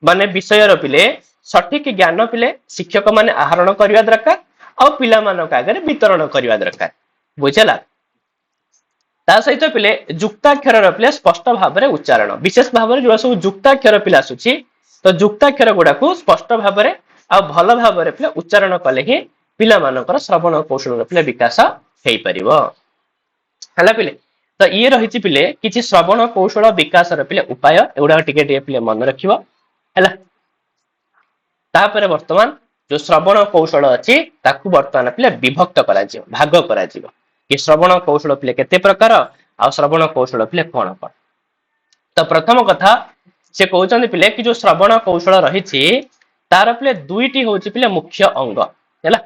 माने विषय रो पिले सठिक ज्ञान पिले शिक्षक माने आहरण करिया दरकार आ पिला मानक आगे वितरण करिया दरकार बुझला ता सहित पिले जुक्ताक्षर पिले स्पष्ट भाव में उच्चारण विशेष भाव में जो सब जुक्ताक्षर पिला आसुची तो जुक्ताक्षर गुड़ा को स्पष्ट भाव में आ भल भाव में पिले उच्चारण कले ही पिला मानकर श्रवण कौशल पिले विकास हेई परिबो हला पिले तो ये रही पिले किछि श्रवण कौशल विकास पिले उपाय एगुड़ा टिके टिके पिले मन रखिबो हला तापर वर्तमान जो श्रवण कौशल अछि ताकू वर्तमान पिले विभक्त करा जिवो भाग करा जिवो कि श्रवण कौशल पिले केते प्रकार आ श्रवण कौशल पिले कौन कौन। तो प्रथम कथा से कहते पिले कि जो श्रवण कौशल रही तार पिले दुईटी हूँ पिले मुख्य अंग है।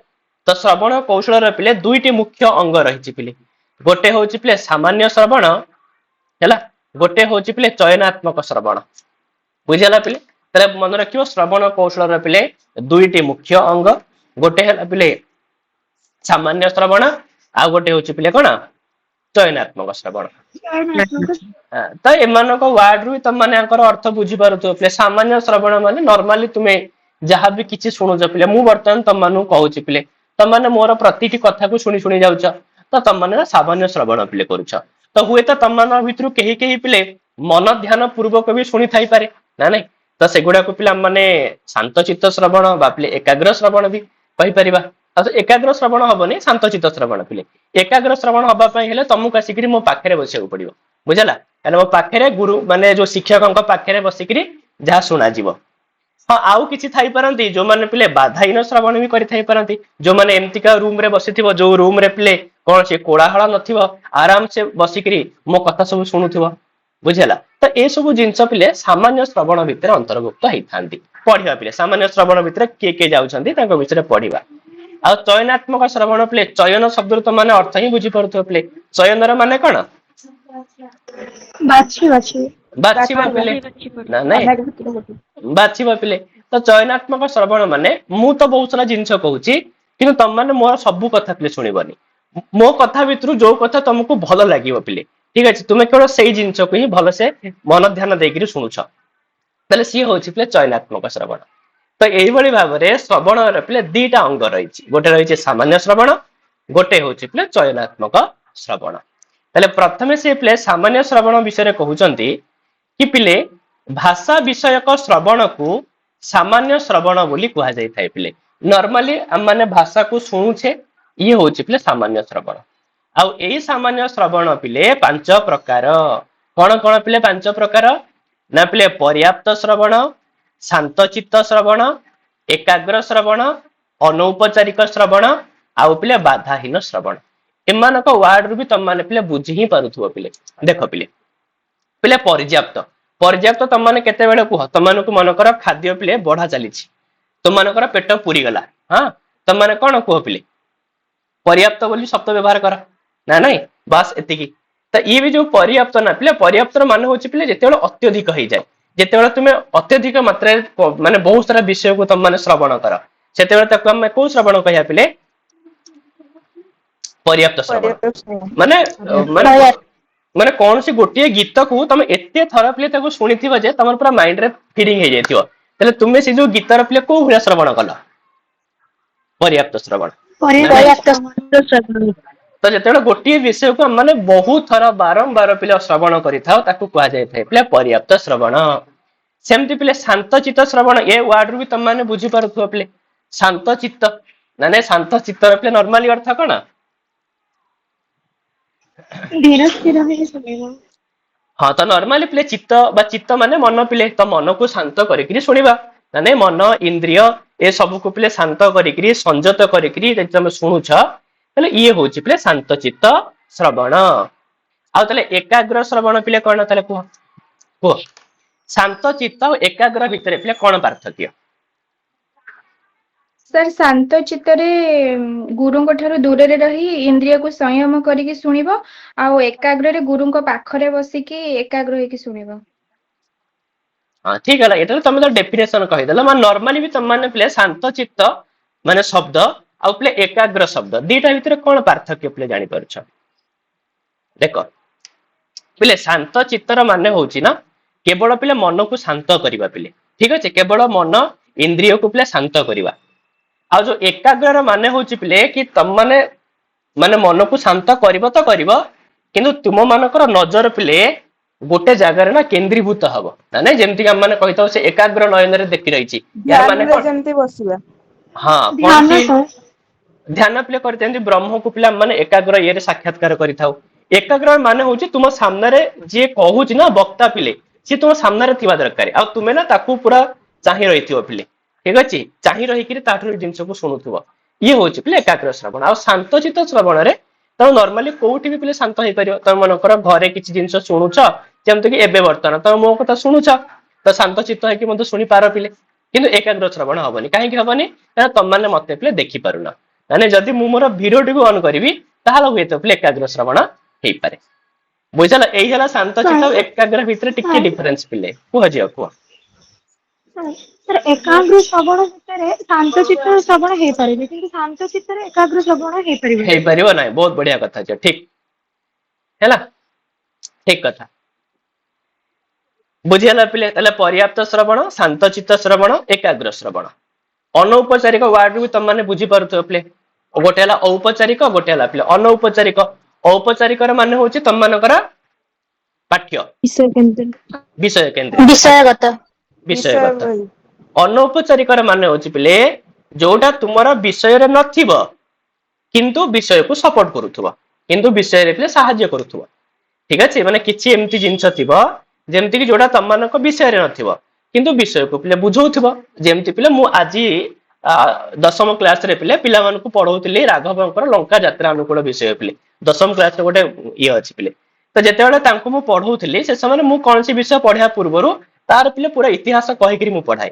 तो श्रवण कौशल पिले दुईटी मुख्य अंग रही पिले गोटे हूँ पिले सामान्य श्रवण है गोटे हूँ पिले चयनात्मक श्रवण बुझेगा पिले। तेरे मन रखियो श्रवण कौशल पिले दुईटी मुख्य अंग गोटे है पिले सामान्य श्रवण आ गोटे हूँ पिले कौन चयनात्मक श्रवण। तो एमान वार्ड रु तुम मैंने अर्थ बुझी पारुथ पिले सामान्य श्रवण माने नॉर्मली तुम्हें जहाँ भी किसी शुणुच पिले मु बर्तमान तुम मान कहूँ पिले तुम मैंने मोर प्रति कथा को शुणी शुणी जाऊच तो तुम मैंने सामान्य श्रवण पिले करुच। तो हुए तो तुम मान भितर कहीं पिले मन ध्यान पूर्वक भी शुणी थाई पारे ना नहीं। तो सेगुड़ा को पिला माने शांतचित्त श्रवण बा पिले एकाग्र श्रवण भी कहि परिबा। तो एकाग्र श्रवण हबनी शांतचित्त श्रवण पिले एकाग्र श्रवण हबा पई हेले तुमको आसिकरी मो पाखरे बसिବାକୁ पड़िबो बुझला। काहे मो पाखरे गुरु माने जो शिक्षकଙ୍କ पाखरे बसिकरी जहा सुना जीवो। हाँ आउ किछि थाई परंती जो माने पिले बाधाहीन श्रवण भी करि थाई परंती जो माने एमतिका रूम रे बसिथिबो जो रूम रे पिले कोन से कोलाहल नथिबो आराम से बसिकरी मो कथा सब सुनुथिबो बुझेला। तो ए सब जिंस पिले सामान्य श्रवण भितर अंतर्भुक्त होइथांती पढ़िबा पिले सामान्य श्रवण भितर के जाउछंती तांको विषय पढ़िबा। आ चयनात्मक श्रवण पिले चयन शब्द तो माने अर्थ ही बुझी पड़थो पिले चयन र माने कोन बाछिबा पिले ना नहीं बाछिबा पिले। तो चयनात्मक श्रवण माने मु तो बहुत सारा जिंस कहूची किंतु तुम माने मोर सब कथा पिले सुनिबनी मो कथा भितर जो कथा तुमको भल लागिबो पिले ठीक अच्छे तुम्हें केवल से जिनस को ही भल से मन ध्यान देकर शुणुछ ताले सी हूँ पिले चयनात्मक श्रवण। तो यही भाव में श्रवण पिले दीटा अंग रही गोटे रही सामान्य श्रवण गोटे हूँ पिले चयनात्मक श्रवण। ताले प्रथमे से पिले सामान्य श्रवण विषय कहते कि पिले भाषा विषयक श्रवण को सामान्य श्रवण बोली कह जाए पिले नॉर्मली आम माने भाषा को शुणुछे ये हूँ पिले सामान्य श्रवण। आउ यही सामान्य श्रवण पिले पांच प्रकार कौन कौन पिले पांच प्रकार ना पिले पर्याप्त श्रवण शांतचित्त श्रवण एकाग्र श्रवण अनौपचारिक श्रवण आउ पिले बाधाहीन श्रवण। एमान वार्ड रू भी तुम मैंने पिले बुझी ही पारुथुव पिले देख पिले पिले पर्याप्त पर्याप्त तुम मैंने केते बेले कुह तुम मानक मनकर खाद्य पिले बढ़ा चली तुम मानकर पेट पूरी गला हाँ तुम मैंने कौन कुह पिले पर्याप्त बोली शब्द व्यवहार कर ना नहीं बस एतिकी। तो ये भी जो पर्याप्त ना पिले पर्याप्त मान हूँ पिले जिते अत्यधिक हो जाए जिते तुम्हें अत्यधिक मात्रा माने बहुत सारा विषय को तुम मैंने श्रवण कर से कौ श्रवण कह पिले पर्याप्त श्रवण माने माने माने कौन सी गोटे गीत को तुम एते थर पिले शुणी जे तुम पूरा माइंड रे फीडिंग हो जाए तुम्हें से जो गीतर पिले कौ भाया श्रवण कल पर्याप्त श्रवण। तो जिते गोटे विषय को माने बहुत थर बारंबार पिले श्रवण करें पर्याप्त श्रवण। सेमती पिले शांतचित्त श्रवण ए वार्ड रू भी तुम मैंने बुझी पारुथुव पिले शांतचित्त ना शांत चित्त पिले नॉर्मली अर्थ कौन हाँ तो नॉर्मली पिले चित्त बा चित्त माने मन पिले तो मन को शांत करिकरी सुनिबा ना नहीं मन इंद्रिय ए सब को पिले शांत करिकरी संयत करिकरी तुम शुणुछ ताले ये हूँ पिले शांतचित्त श्रवण। आउ ताले एकाग्र श्रवण पिले कौन ताले कुह कुह शांतचित्त और एकाग्र भितर पिले कौन पार्थक्य सर शांत चित्तरे गुरुଙ୍କ ଠାରୁ ଦୂରରେ ରହି ଇନ୍ଦ୍ରିୟ କୁ ସଂୟମ କରିକି ଶୁଣିବ ଆଉ ଏକାଗ୍ରରେ ଗୁରୁଙ୍କ ପାଖରେ ବସିକି ଏକାଗ୍ର ହେଇକି ଶୁଣିବ। हाँ ठीक है ये तुम तो डेफिनेशन कहीदेल मैं नॉर्मली भी तुम मैंने पिले शांतचित्त माने शब्द आउ पिले एकाग्र शब्द दीटा भितर कौन पार्थक्य पिले जानी पारुछ देख पिले शांत चित्तर माने होची ना केवल पिले मन को शांत करवा पिले ठीक अच्छे केवल मन इंद्रिय को पिले शांत करवा। आ जो एकाग्र माने होची पिले कि तुम माने माने मन को शांत करिवो तो करिवो किंतु तुम मानकर नजर पिले गोटे जगार ना केंद्रीभूत हब ना नहीं जमती आम मैंने कही से एकाग्र नयन रे देखी रही यार माने हाँ ध्यान पिले करते ब्रह्म को पिला माने एकाग्र ये साक्षात्कार करिथाउ एकाग्र माने होची तुम सामने जे कहूची ना वक्ता पिले सी तुम सामने थिबा दरकार आ तुमे ना ताकू पूरा चाहि रहिथिबो पिले ठीक अछि चाहि रही कि ताठु जिंस को सुनुथुबो ये होची पिले एकाग्र श्रवण आ शांतचित्त श्रवण रे तो नॉर्मली कोठी भी पिले शांत होई परियो तो मनकर घरे किछि जिंस सुनुछ जेमते कि एबे वर्तमान तो मो कथा सुनुछ तो शांत चित्त है कि मते सुनी पार पिले किंतु एकाग्र श्रवण हबनी काहे कि हबनी कारण तम माने मते पिले देखि पारुना माने जदि मु मोर वीडियो को ऑन करबी ताहाल हुए तो पिले एकाग्र श्रवण हेई पारे बुझल एही हला शांत चित्त और एकाग्र भितर टिके डिफरेंस पिले कुह जियो कुह सर एकाग्र श्रवण भितर शांत चित्त श्रवण हेई परिबे किंतु शांत चित्त रे एकाग्र श्रवण हेई परिबे हेई परिबो नै बहुत बढ़िया कथा छ ठीक हैला ठीक कथा बुझियाला पिले तले पर्याप्त श्रवण शांत चित्त श्रवण एकाग्र श्रवण अनौपचारिक वर्ड भी तुम माने बुझी पारुथो पिले गोटे हला औपचारिक गोटे हला पिले अनौपचारिक औपचारिक रे माने होची तुम मानकर पाठ्य विषय केंद्र विषयगत अनौपचारिक रे माने होची पिले जोटा तुमरा विषय रे नथिबो किंतु विषय को सपोर्ट करूथबो किंतु विषय रे पिले सहाय्य करूथबो ठीक अछि माने किछि एम्ति जिंस थिबो जेमति कि जोटा तममानक विषय रे नथिबो किंतु विषय को पिले बुझौथिबो जेमति पिले मु आजी 10म क्लास रे पिले पिला मानकु पढौथिली राघवंकर लंका यात्रा अनुकूल विषय पिले 10म क्लास रे गोटे ये अछि पिले तो जेतेबेले तांको मु पढौथिली से समय मु कोनसी विषय पढिया पूर्वरु तार पिले पूरा इतिहास कहि करी मु पढाई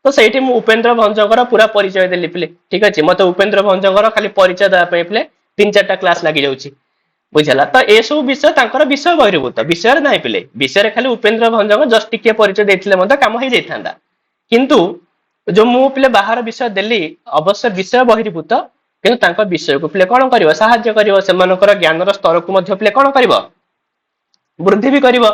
तो सेठी मु उपेंद्र भंजकर पूरा परिचय देली पिले ठीक अछि मते उपेंद्र भंजकर खाली परिचय दा पे पिले 3-4टा क्लास लागि जाउची बुझला तो ए सब विषय तांकर विषय बहिर्भूत विषय रे नाही पिले विषय रे खाली उपेंद्र भंजक जस्ट टिके परिचय देथिले मते काम होई जाइथांदा किंतु जो मु पिले बाहर विषय देली अवश्य विषय बहिर्भूत किंतु तांकर विषय को पिले कोन करिवो सहाय्य करिवो सेमानकर ज्ञान र स्तर को मध्ये पिले कोन करिवो वृद्धि भी करिवो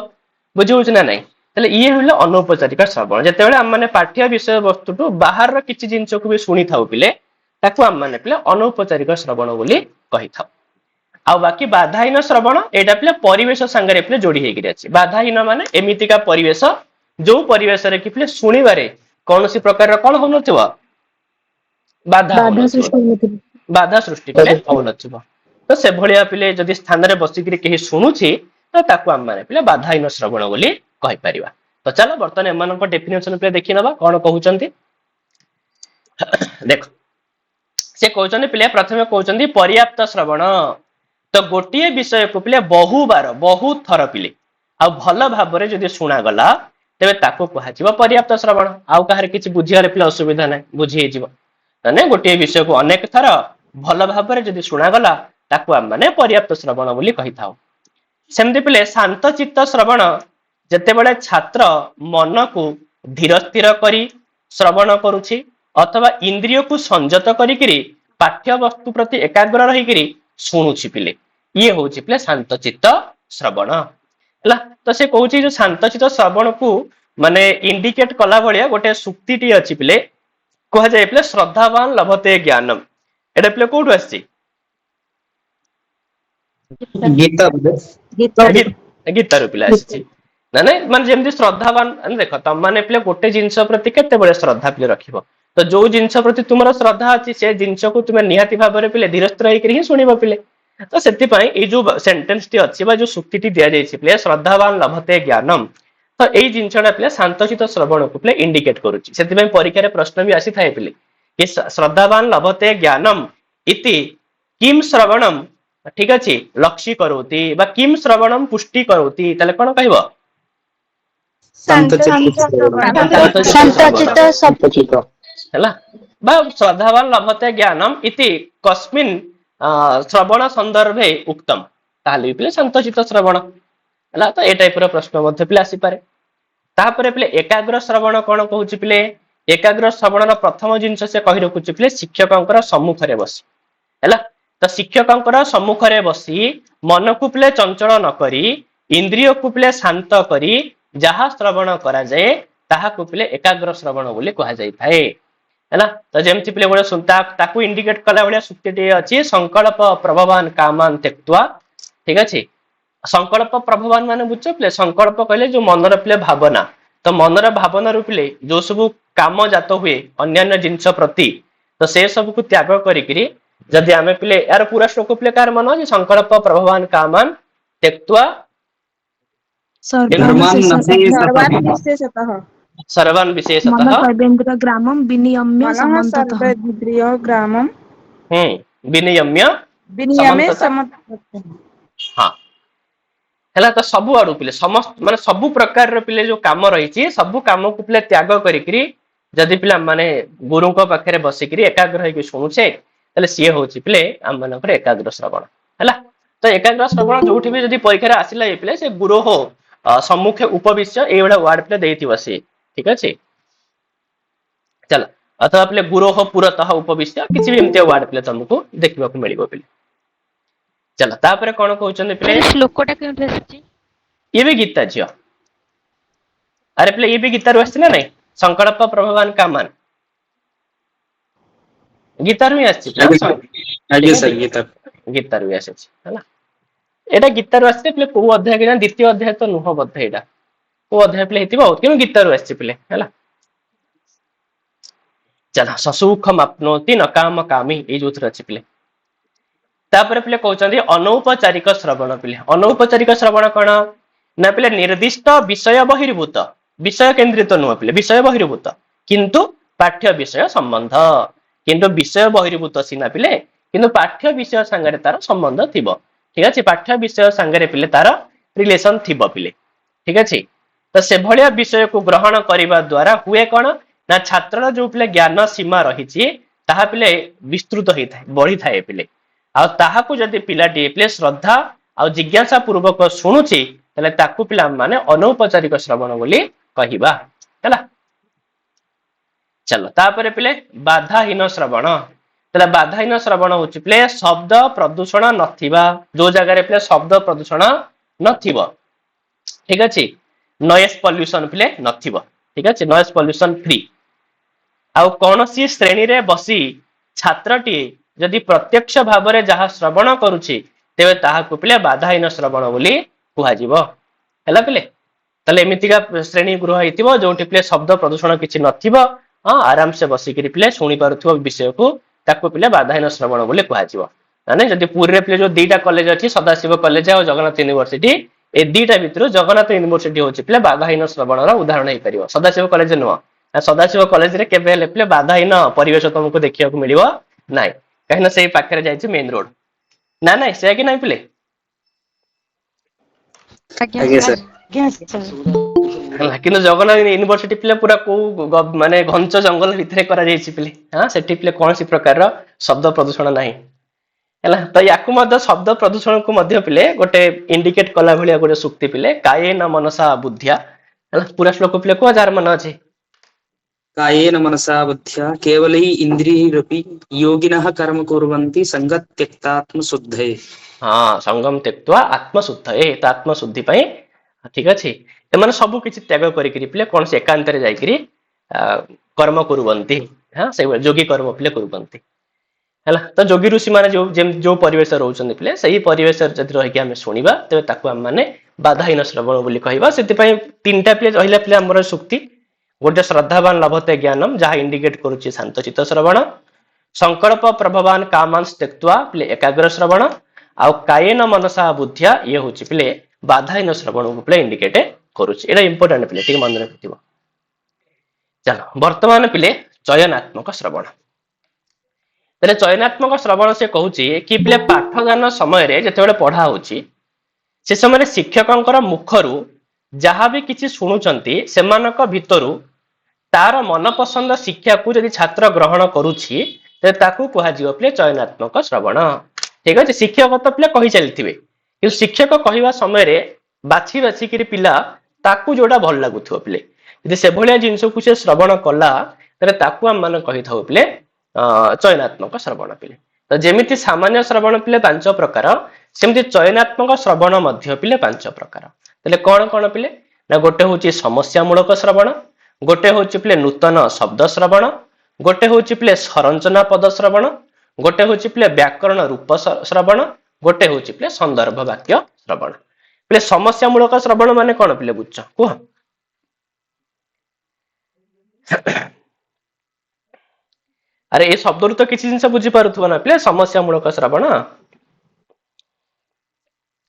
बुझौछ ना नाही तले ये होले अनौपचारिक श्रवण जेतेबेले हम माने पाठ्य विषय वस्तु तो बाहर र किछि जिंस को भी सुनी थाउ पिले ताकू हम माने पिले अनौपचारिक श्रवण बोली कहि थाउ आ बाकी बाधाहीन श्रवण एटा पिले परिवेश संगे पिले जोड़ी हेगिरि अछि बाधाहीन माने एमितिका परिवेश जो परिवेश रे कि पिले सुनिबारे कोनोसी प्रकार र कोन हो नथिबो बाधा सृष्टि पिले हो नथिबो तो से भलिया पिले जदि स्थान रे बसिकरी केही सुनुछि तो ताकू हम माने पिले बाधाहीन श्रवण बोली कहि परिबा तो चलो वर्तमान एमानक डेफिनेशन पिले देखि नबा कोन कहउचंती देखो से कहउचंती पिले प्रथमे कहउचंती पर्याप्त श्रवण तो गोटे विषय को पिले बहु बार बहुत थर पिले आ भल भाव रे जदि सुना गला तेबे ताको कहाजिबो पर्याप्त श्रवण आउ कहार किछि बुझियारे पिले असुविधा नै बुझि हेजिबो तने गोटे विषय को अनेक थर भल भाव रे जदि सुना गला ताको हम माने पर्याप्त श्रवण बोली कहि थाउ सेमति पिले शांत चित्त श्रवण जेतेबेले छात्र मन को धीर स्थिर करी श्रवण करूछि अथवा इंद्रिय को संयत करिकरी पाठ्य वस्तु प्रति एकाग्र रही करी शुणुछि पिले ये होछि पिले शांत चित्त श्रवण हला तो से कहूछि जो शांत चित्त श्रवण को माने इंडिकेट कला भलिया गोटे सुक्तिटी अछि पिले कह जाय पिले श्रद्धावान लभते ज्ञानम एटा पिले कोठु आछि गीता रू पिले आछि ना नै माने जेमति श्रद्धावान देख तम माने पिले गोटे जिंस प्रति केते बळे श्रद्धा पिले रखिबो तो जो जिंस प्रति तुमरा श्रद्धा अछि से जिंस को तुमे निहाती भाव रे पिले धीर स्थिर होई करी सुनिबो पिले तो सेति पई ए जो सेंटेंस टी अछि बा जो सुक्ति टी दिया जायछि पिले श्रद्धावान लभते ज्ञानम तो एई जिंसडा पिले शांतचित श्रवण को पिले इंडिकेट करूछि सेति पई परीक्षा रे प्रश्न भी आसी थाए पिले कि श्रद्धावान लभते ज्ञानम इति किम श्रवणम ठीक अछि लक्षी करोति बा किम श्रवणम पुष्टि करोति तले कोन कहबो शांतचित्त हैला बा श्रद्धावान लभते ज्ञानम इति कस्मिन श्रवण संदर्भे उक्तम ताले पिले शांतचित्त श्रवण हैला तो ए टाइप रो प्रश्न मध्ये पिले आसी पारे तापरे पिले एकाग्र श्रवण कोन कहूछि पिले एकाग्र श्रवण रो प्रथम जिंस से कहि रखुछि पिले शिक्षकंकर सम्मुख रे बसी हैला तो शिक्षकंकर सम्मुख रे बसी मन को पिले चंचल न करी इंद्रिय को पिले शांत करी जहा श्रवण करा जाए ताहा को पिले एकाग्र श्रवण बोली कहा जाय थाए हैला तो जेमति पिले गोटे सुनता ताकू इंडिकेट कला बलिया सुक्तिटी अछि संकल्प प्रभवान कामान त्यक्त्वा ठीक अछि संकल्प प्रभवान माने बुझो पिले संकल्प कहले जो मनर पिले भावना तो मनर भावना रु पिले जो सब काम जात हुए अन्य जिंस प्रति तो से सब को त्याग करिकरी जदि आमे पिले यार पूरा श्लोक पिले कार मन जे संकल्प प्रभवान कामान त्यक्त्वा सर्वान् विशेषतः ग्रामं विनियम्य समन्ततः विनियम्य विनियमे समन्तता समता। हाँ ହେଲା ତ ସବୁ ଆଡୁ ପିଲେ ସମସ୍ତ ମାନେ ସବୁ ପ୍ରକାରର ପିଲେ ଯୋଉ କାମ ରହିଛି ସବୁ କାମକୁ ପିଲେ ତ୍ୟାଗ କରିକିରି ଯଦି ପିଲା ମାନେ ଗୁରୁଙ୍କ ପାଖରେ ବସିକିରି ଏକାଗ୍ର ହେଇକି ଶୁଣୁଛେ ତାହେଲେ ସିଏ ହଉଛି ପିଲେ ଆମ ମାନଙ୍କର ଏକାଗ୍ର ଶ୍ରବଣ ହେଲା। ତ ଏକାଗ୍ର ଶ୍ରବଣ ଯୋଉଠି ବି ଯଦି ପରୀକ୍ଷାରେ ଆସିଲା ଏ ପିଲେ ସେ ଗୁରୁ ହୋ ସମ୍ମୁଖେ ଉପବିଶ୍ୟ ଏଇଭଳିଆ ୱାର୍ଡ ପିଲେ ଦେଇଥିବ ସିଏ ଠିକ ଅଛି। ଚାଲ ଅଥବା ପିଲେ ଗୁରୁ ହୋ ପୁରତଃ ଉପବିଶ୍ୟ କିଛି ବି ଏମିତି ୱାର୍ଡ ପିଲେ ତମକୁ ଦେଖିବାକୁ ମିଳିବ ପିଲେ। ଚାଲ ତାପରେ କଣ କହୁଛନ୍ତି ପିଲେ ଶ୍ଲୋକଟା କେଉଁଠି ଆସିଛି? ଇଏ ବି ଗୀତା ଝିଅ ଆରେ ପିଲେ ଇଏ ବି ଗୀତାରୁ ଆସିଛି ନା ନାଇଁ ସଂକଳ୍ପ ପ୍ରଭବାନ କାମାନ ଗୀତାରୁ ହିଁ ଆସିଛି ପିଲା ଆଜ୍ଞା ଠିକ ଆଜ୍ଞା ଅଛି ସାର୍ ଗୀତା। ଗୀତାରୁ ବି ଆସିଛି ହେଲା। ଏଇଟା ଗୀତାରୁ ଆସିଛି ପିଲେ କୋଉ ଅଧ୍ୟାୟ କିନା ଦ୍ୱିତୀୟ ଅଧ୍ୟାୟ ତ ନୁହଁ ବୋଧେ ଏଇଟା କୋଉ ଅଧ୍ୟାୟ ପିଲେ ହେଇଥିବ ଆଉ କିନ୍ତୁ ଗୀତାରୁ ଆସିଛି ପିଲେ ହେଲା। ଚାଲ ସସୁଖମ ଆପ୍ନୋତି ନ କାମ କାମି ଏଇ ଯୋଉଥିରେ ଅଛି ପିଲେ। ତାପରେ ପିଲେ କହୁଛନ୍ତି ଅନୌପଚାରିକ ଶ୍ରବଣ ପିଲେ ଅନୌପଚାରିକ ଶ୍ରବଣ କଣ ନା ପିଲେ ନିର୍ଦ୍ଦିଷ୍ଟ ବିଷୟ ବହିର୍ଭୂତ ବିଷୟ କେନ୍ଦ୍ରିତ ନୁହଁ ପିଲେ ବିଷୟ ବହିର୍ଭୂତ କିନ୍ତୁ ପାଠ୍ୟ ବିଷୟ ସମ୍ବନ୍ଧ କିନ୍ତୁ ବିଷୟ ବହିର୍ଭୂତ ସିନା ପିଲେ କିନ୍ତୁ ପାଠ୍ୟ ବିଷୟ ସାଙ୍ଗରେ ତାର ସମ୍ବନ୍ଧ ଥିବ ଠିକ ଅଛି ପାଠ୍ୟ ବିଷୟ ସାଙ୍ଗରେ ପିଲେ ତାର ରିଲେସନ ଥିବ ପିଲେ ଠିକ ଅଛି। ତ ସେଭଳିଆ ବିଷୟକୁ ଗ୍ରହଣ କରିବା ଦ୍ଵାରା ହୁଏ କଣ ନା ଛାତ୍ରର ଯୋଉ ପିଲେ ଜ୍ଞାନ ସୀମା ରହିଛି ତାହା ପିଲେ ବିସ୍ତୃତ ହେଇଥାଏ ବଢିଥାଏ ପିଲେ ଆଉ ତାହାକୁ ଯଦି ପିଲାଟିଏ ପିଲେ ଶ୍ରଦ୍ଧା ଆଉ ଜିଜ୍ଞାସା ପୂର୍ବକ ଶୁଣୁଛି ତାହେଲେ ତାକୁ ପିଲା ମାନେ ଅନୌପଚାରିକ ଶ୍ରବଣ ବୋଲି କହିବା ହେଲା। ଚାଲ ତାପରେ ପିଲେ ବାଧାହୀନ ଶ୍ରବଣ ତାହେଲେ ବାଧାହୀନ ଶ୍ରବଣ ହଉଛି ପିଲେ ଶବ୍ଦ ପ୍ରଦୂଷଣ ନଥିବା ଯୋଉ ଜାଗାରେ ପିଲେ ଶବ୍ଦ ପ୍ରଦୂଷଣ ନଥିବ ଠିକ ଅଛି ନଏଜ ପଲ୍ୟୁସନ ପିଲେ ନଥିବ ଠିକ ଅଛି ନଏଜ ପଲ୍ୟୁସନ ଫ୍ରି ଆଉ କୌଣସି ଶ୍ରେଣୀରେ ବସି ଛାତ୍ରଟିଏ ଯଦି ପ୍ରତ୍ୟକ୍ଷ ଭାବରେ ଯାହା ଶ୍ରବଣ କରୁଛି ତେବେ ତାହାକୁ ପିଲେ ବାଧାହୀନ ଶ୍ରବଣ ବୋଲି କୁହାଯିବ ହେଲା ପିଲେ। ତାହେଲେ ଏମିତିକା ଶ୍ରେଣୀ ଗୃହ ହେଇଥିବ ଯୋଉଠି ପିଲେ ଶବ୍ଦ ପ୍ରଦୂଷଣ କିଛି ନଥିବ ହଁ ଆରାମସେ ବସିକିରି ପିଲେ ଶୁଣି ପାରୁଥିବ ବିଷୟକୁ ତାକୁ ପିଲେ ବାଧାହୀନ ଶ୍ରବଣ ବୋଲି କୁହାଯିବ। ମାନେ ଯଦି ପୁରୀରେ ପିଲେ ଯୋଉ ଦିଟା କଲେଜ ଅଛି ସଦାଶିବ କଲେଜ ଆଉ ଜଗନ୍ନାଥ ୟୁନିଭର୍ସିଟି ଏ ଦିଟା ଭିତରୁ ଜଗନ୍ନାଥ ୟୁନିଭର୍ସିଟି ହଉଛି ପିଲେ ବାଧାହୀନ ଶ୍ରବଣର ଉଦାହରଣ ହେଇପାରିବ ସଦାଶିବ କଲେଜ ନୁହଁ ସଦାଶିବ କଲେଜରେ କେବେ ହେଲେ ପିଲେ ବାଧାହୀନ ପରିବେଶ ତମକୁ ଦେଖିବାକୁ ମିଳିବ ନାହିଁ କାହିଁକିନା ସେଇ ପାଖରେ ଯାଇଛି ମେନ ରୋଡ ନା ନାଇଁ ସେୟା କି ନାଇଁ ପିଲେ ଆଜ୍ଞା ସାର୍। ହେଲା କିନ୍ତୁ ଜଗନ୍ନାଥ ୟୁନିଭର୍ସିଟି ପିଲେ ପୁରା କୋଉ ମାନେ ଘଞ୍ଚ ଜଙ୍ଗଲ ଭିତରେ କରାଯାଇଛି ପିଲେ ହଁ ସେଠି ପିଲେ କୌଣସି ପ୍ରକାରର ଶବ୍ଦ ପ୍ରଦୂଷଣ ନାହିଁ ହେଲା। ତ ୟାକୁ ମଧ୍ୟ ଶବ୍ଦ ପ୍ରଦୂଷଣକୁ ମଧ୍ୟ ପିଲେ ଗୋଟେ ଇଣ୍ଡିକେଟ କଲା ଭଳିଆ ଗୋଟେ ସୂକ୍ତି ପିଲେ କାୟେନ ମନସା ବୁଦ୍ଧ୍ୟା ହେଲା ପୁରା ଶ୍ଲୋକ ପିଲେ କୁହ ଯାହାର ମନେ ଅଛି कायेन मनसा बुद्ध्या केवलै इन्द्रियैरपि योगिनः कर्म कुर्वन्ति सङ्गत् त्यक्तात्मशुद्धये। ହଁ ସଙ୍ଗମ ତେକ୍ତୁଆ ଆତ୍ମଶୁଦ୍ଧ ଏ ତ ଆତ୍ମଶୁଦ୍ଧି ପାଇଁ ଠିକ ଅଛି ଏମାନେ ସବୁ କିଛି ତ୍ୟାଗ କରିକିରି ପିଲେ କୌଣସି ଏକାନ୍ତରେ ଯାଇକିରି କର୍ମ କରୁବନ୍ତି ହଁ ସେଇଭଳି ଯୋଗୀ କର୍ମ ପିଲେ କରୁବନ୍ତି ହେଲା। ତ ଯୋଗୀ ଋଷି ମାନେ ଯୋଉ ପରିବେଶ ରହୁଛନ୍ତି ପିଲେ ସେଇ ପରିବେଶରେ ଯଦି ରହିକି ଆମେ ଶୁଣିବା ତେବେ ତାକୁ ଆମେ ମାନେ ବାଧାହୀନ ଶ୍ରବଣ ବୋଲି କହିବା। ସେଥିପାଇଁ ତିନିଟା ପିଲେ ରହିଲା ପିଲେ ଆମର ସୂକ୍ତି ଗୋଟେ ଶ୍ରଦ୍ଧାବାନ ଲଭତେ ଜ୍ଞାନମ ଯାହା ଇଣ୍ଡିକେଟ କରୁଛି ଶାନ୍ତଚିତ୍ତ ଶ୍ରବଣ ସଂକଳ୍ପ ପ୍ରଭବାନ କାମାଂଶ ତେକ୍ତୁଆ ପିଲେ ଏକାଗ୍ର ଶ୍ରବଣ ଆଉ କାୟେନ ମନସା ବୁଦ୍ଧ୍ୟା ଇଏ ହଉଛି ପିଲେ ବାଧାହୀନ ଶ୍ରବଣକୁ ପିଲେ ଇଣ୍ଡିକେଟ କରୁଛି ଏଇଟା ଇମ୍ପୋର୍ଟାଣ୍ଟ ପିଲେ ଟିକେ ମନେ ରଖିଥିବ। ଚାଲ ବର୍ତ୍ତମାନ ପିଲେ ଚୟନାତ୍ମକ ଶ୍ରବଣ ତାହେଲେ ଚୟନାତ୍ମକ ଶ୍ରବଣ ସେ କହୁଛି କି ପିଲେ ପାଠଦାନ ସମୟରେ ଯେତେବେଳେ ପଢା ହଉଛି ସେ ସମୟରେ ଶିକ୍ଷକଙ୍କର ମୁଖରୁ ଯାହା ବି କିଛି ଶୁଣୁଛନ୍ତି ସେମାନଙ୍କ ଭିତରୁ ତାର ମନପସନ୍ଦ ଶିକ୍ଷାକୁ ଯଦି ଛାତ୍ର ଗ୍ରହଣ କରୁଛି ତେବେ ତାକୁ କୁହାଯିବ ପିଲେ ଚୟନାତ୍ମକ ଶ୍ରବଣ ଠିକ ଅଛି। ଶିକ୍ଷକ ତ ପିଲା କହି ଚାଲିଥିବେ କିନ୍ତୁ ଶିକ୍ଷକ କହିବା ସମୟରେ ବାଛି ବାଛିକିରି ପିଲା ତାକୁ ଯୋଉଟା ଭଲ ଲାଗୁଥିବ ପିଲେ ଯଦି ସେଭଳିଆ ଜିନିଷକୁ ସେ ଶ୍ରବଣ କଲା ତାହେଲେ ତାକୁ ଆମେ ମାନେ କହିଥାଉ ପିଲେ ଚୟନାତ୍ମକ ଶ୍ରବଣ ପିଲେ। ତ ଯେମିତି ସାମାନ୍ୟ ଶ୍ରବଣ ପିଲେ 5 ପ୍ରକାର ସେମିତି ଚୟନାତ୍ମକ ଶ୍ରବଣ ମଧ୍ୟ ପିଲେ 5 ପ୍ରକାର। ତାହେଲେ କଣ କଣ ପିଲେ ନା ଗୋଟେ ହଉଛି ସମସ୍ୟାମୂଳକ ଶ୍ରବଣ ଗୋଟେ ହଉଛି ପିଲେ ନୂତନ ଶବ୍ଦ ଶ୍ରବଣ ଗୋଟେ ହଉଛି ପିଲେ ସରଞ୍ଚନା ପଦ ଶ୍ରବଣ ଗୋଟେ ହଉଛି ପିଲେ ବ୍ୟାକରଣ ରୂପ ଶ୍ରବଣ ଗୋଟେ ହଉଛି ପିଲେ ସନ୍ଦର୍ଭ ବାକ୍ୟ ଶ୍ରବଣ ପିଲେ ସମସ୍ୟାମୂଳକ ଶ୍ରବଣ ମାନେ କଣ ପିଲେ ବୁଝଛ କୁହ ଆରେ ଏଇ ଶବ୍ଦରୁ ତ କିଛି ଜିନିଷ ବୁଝିପାରୁଥିବ ନା ପିଲେ ସମସ୍ୟାମୂଳକ ଶ୍ରବଣ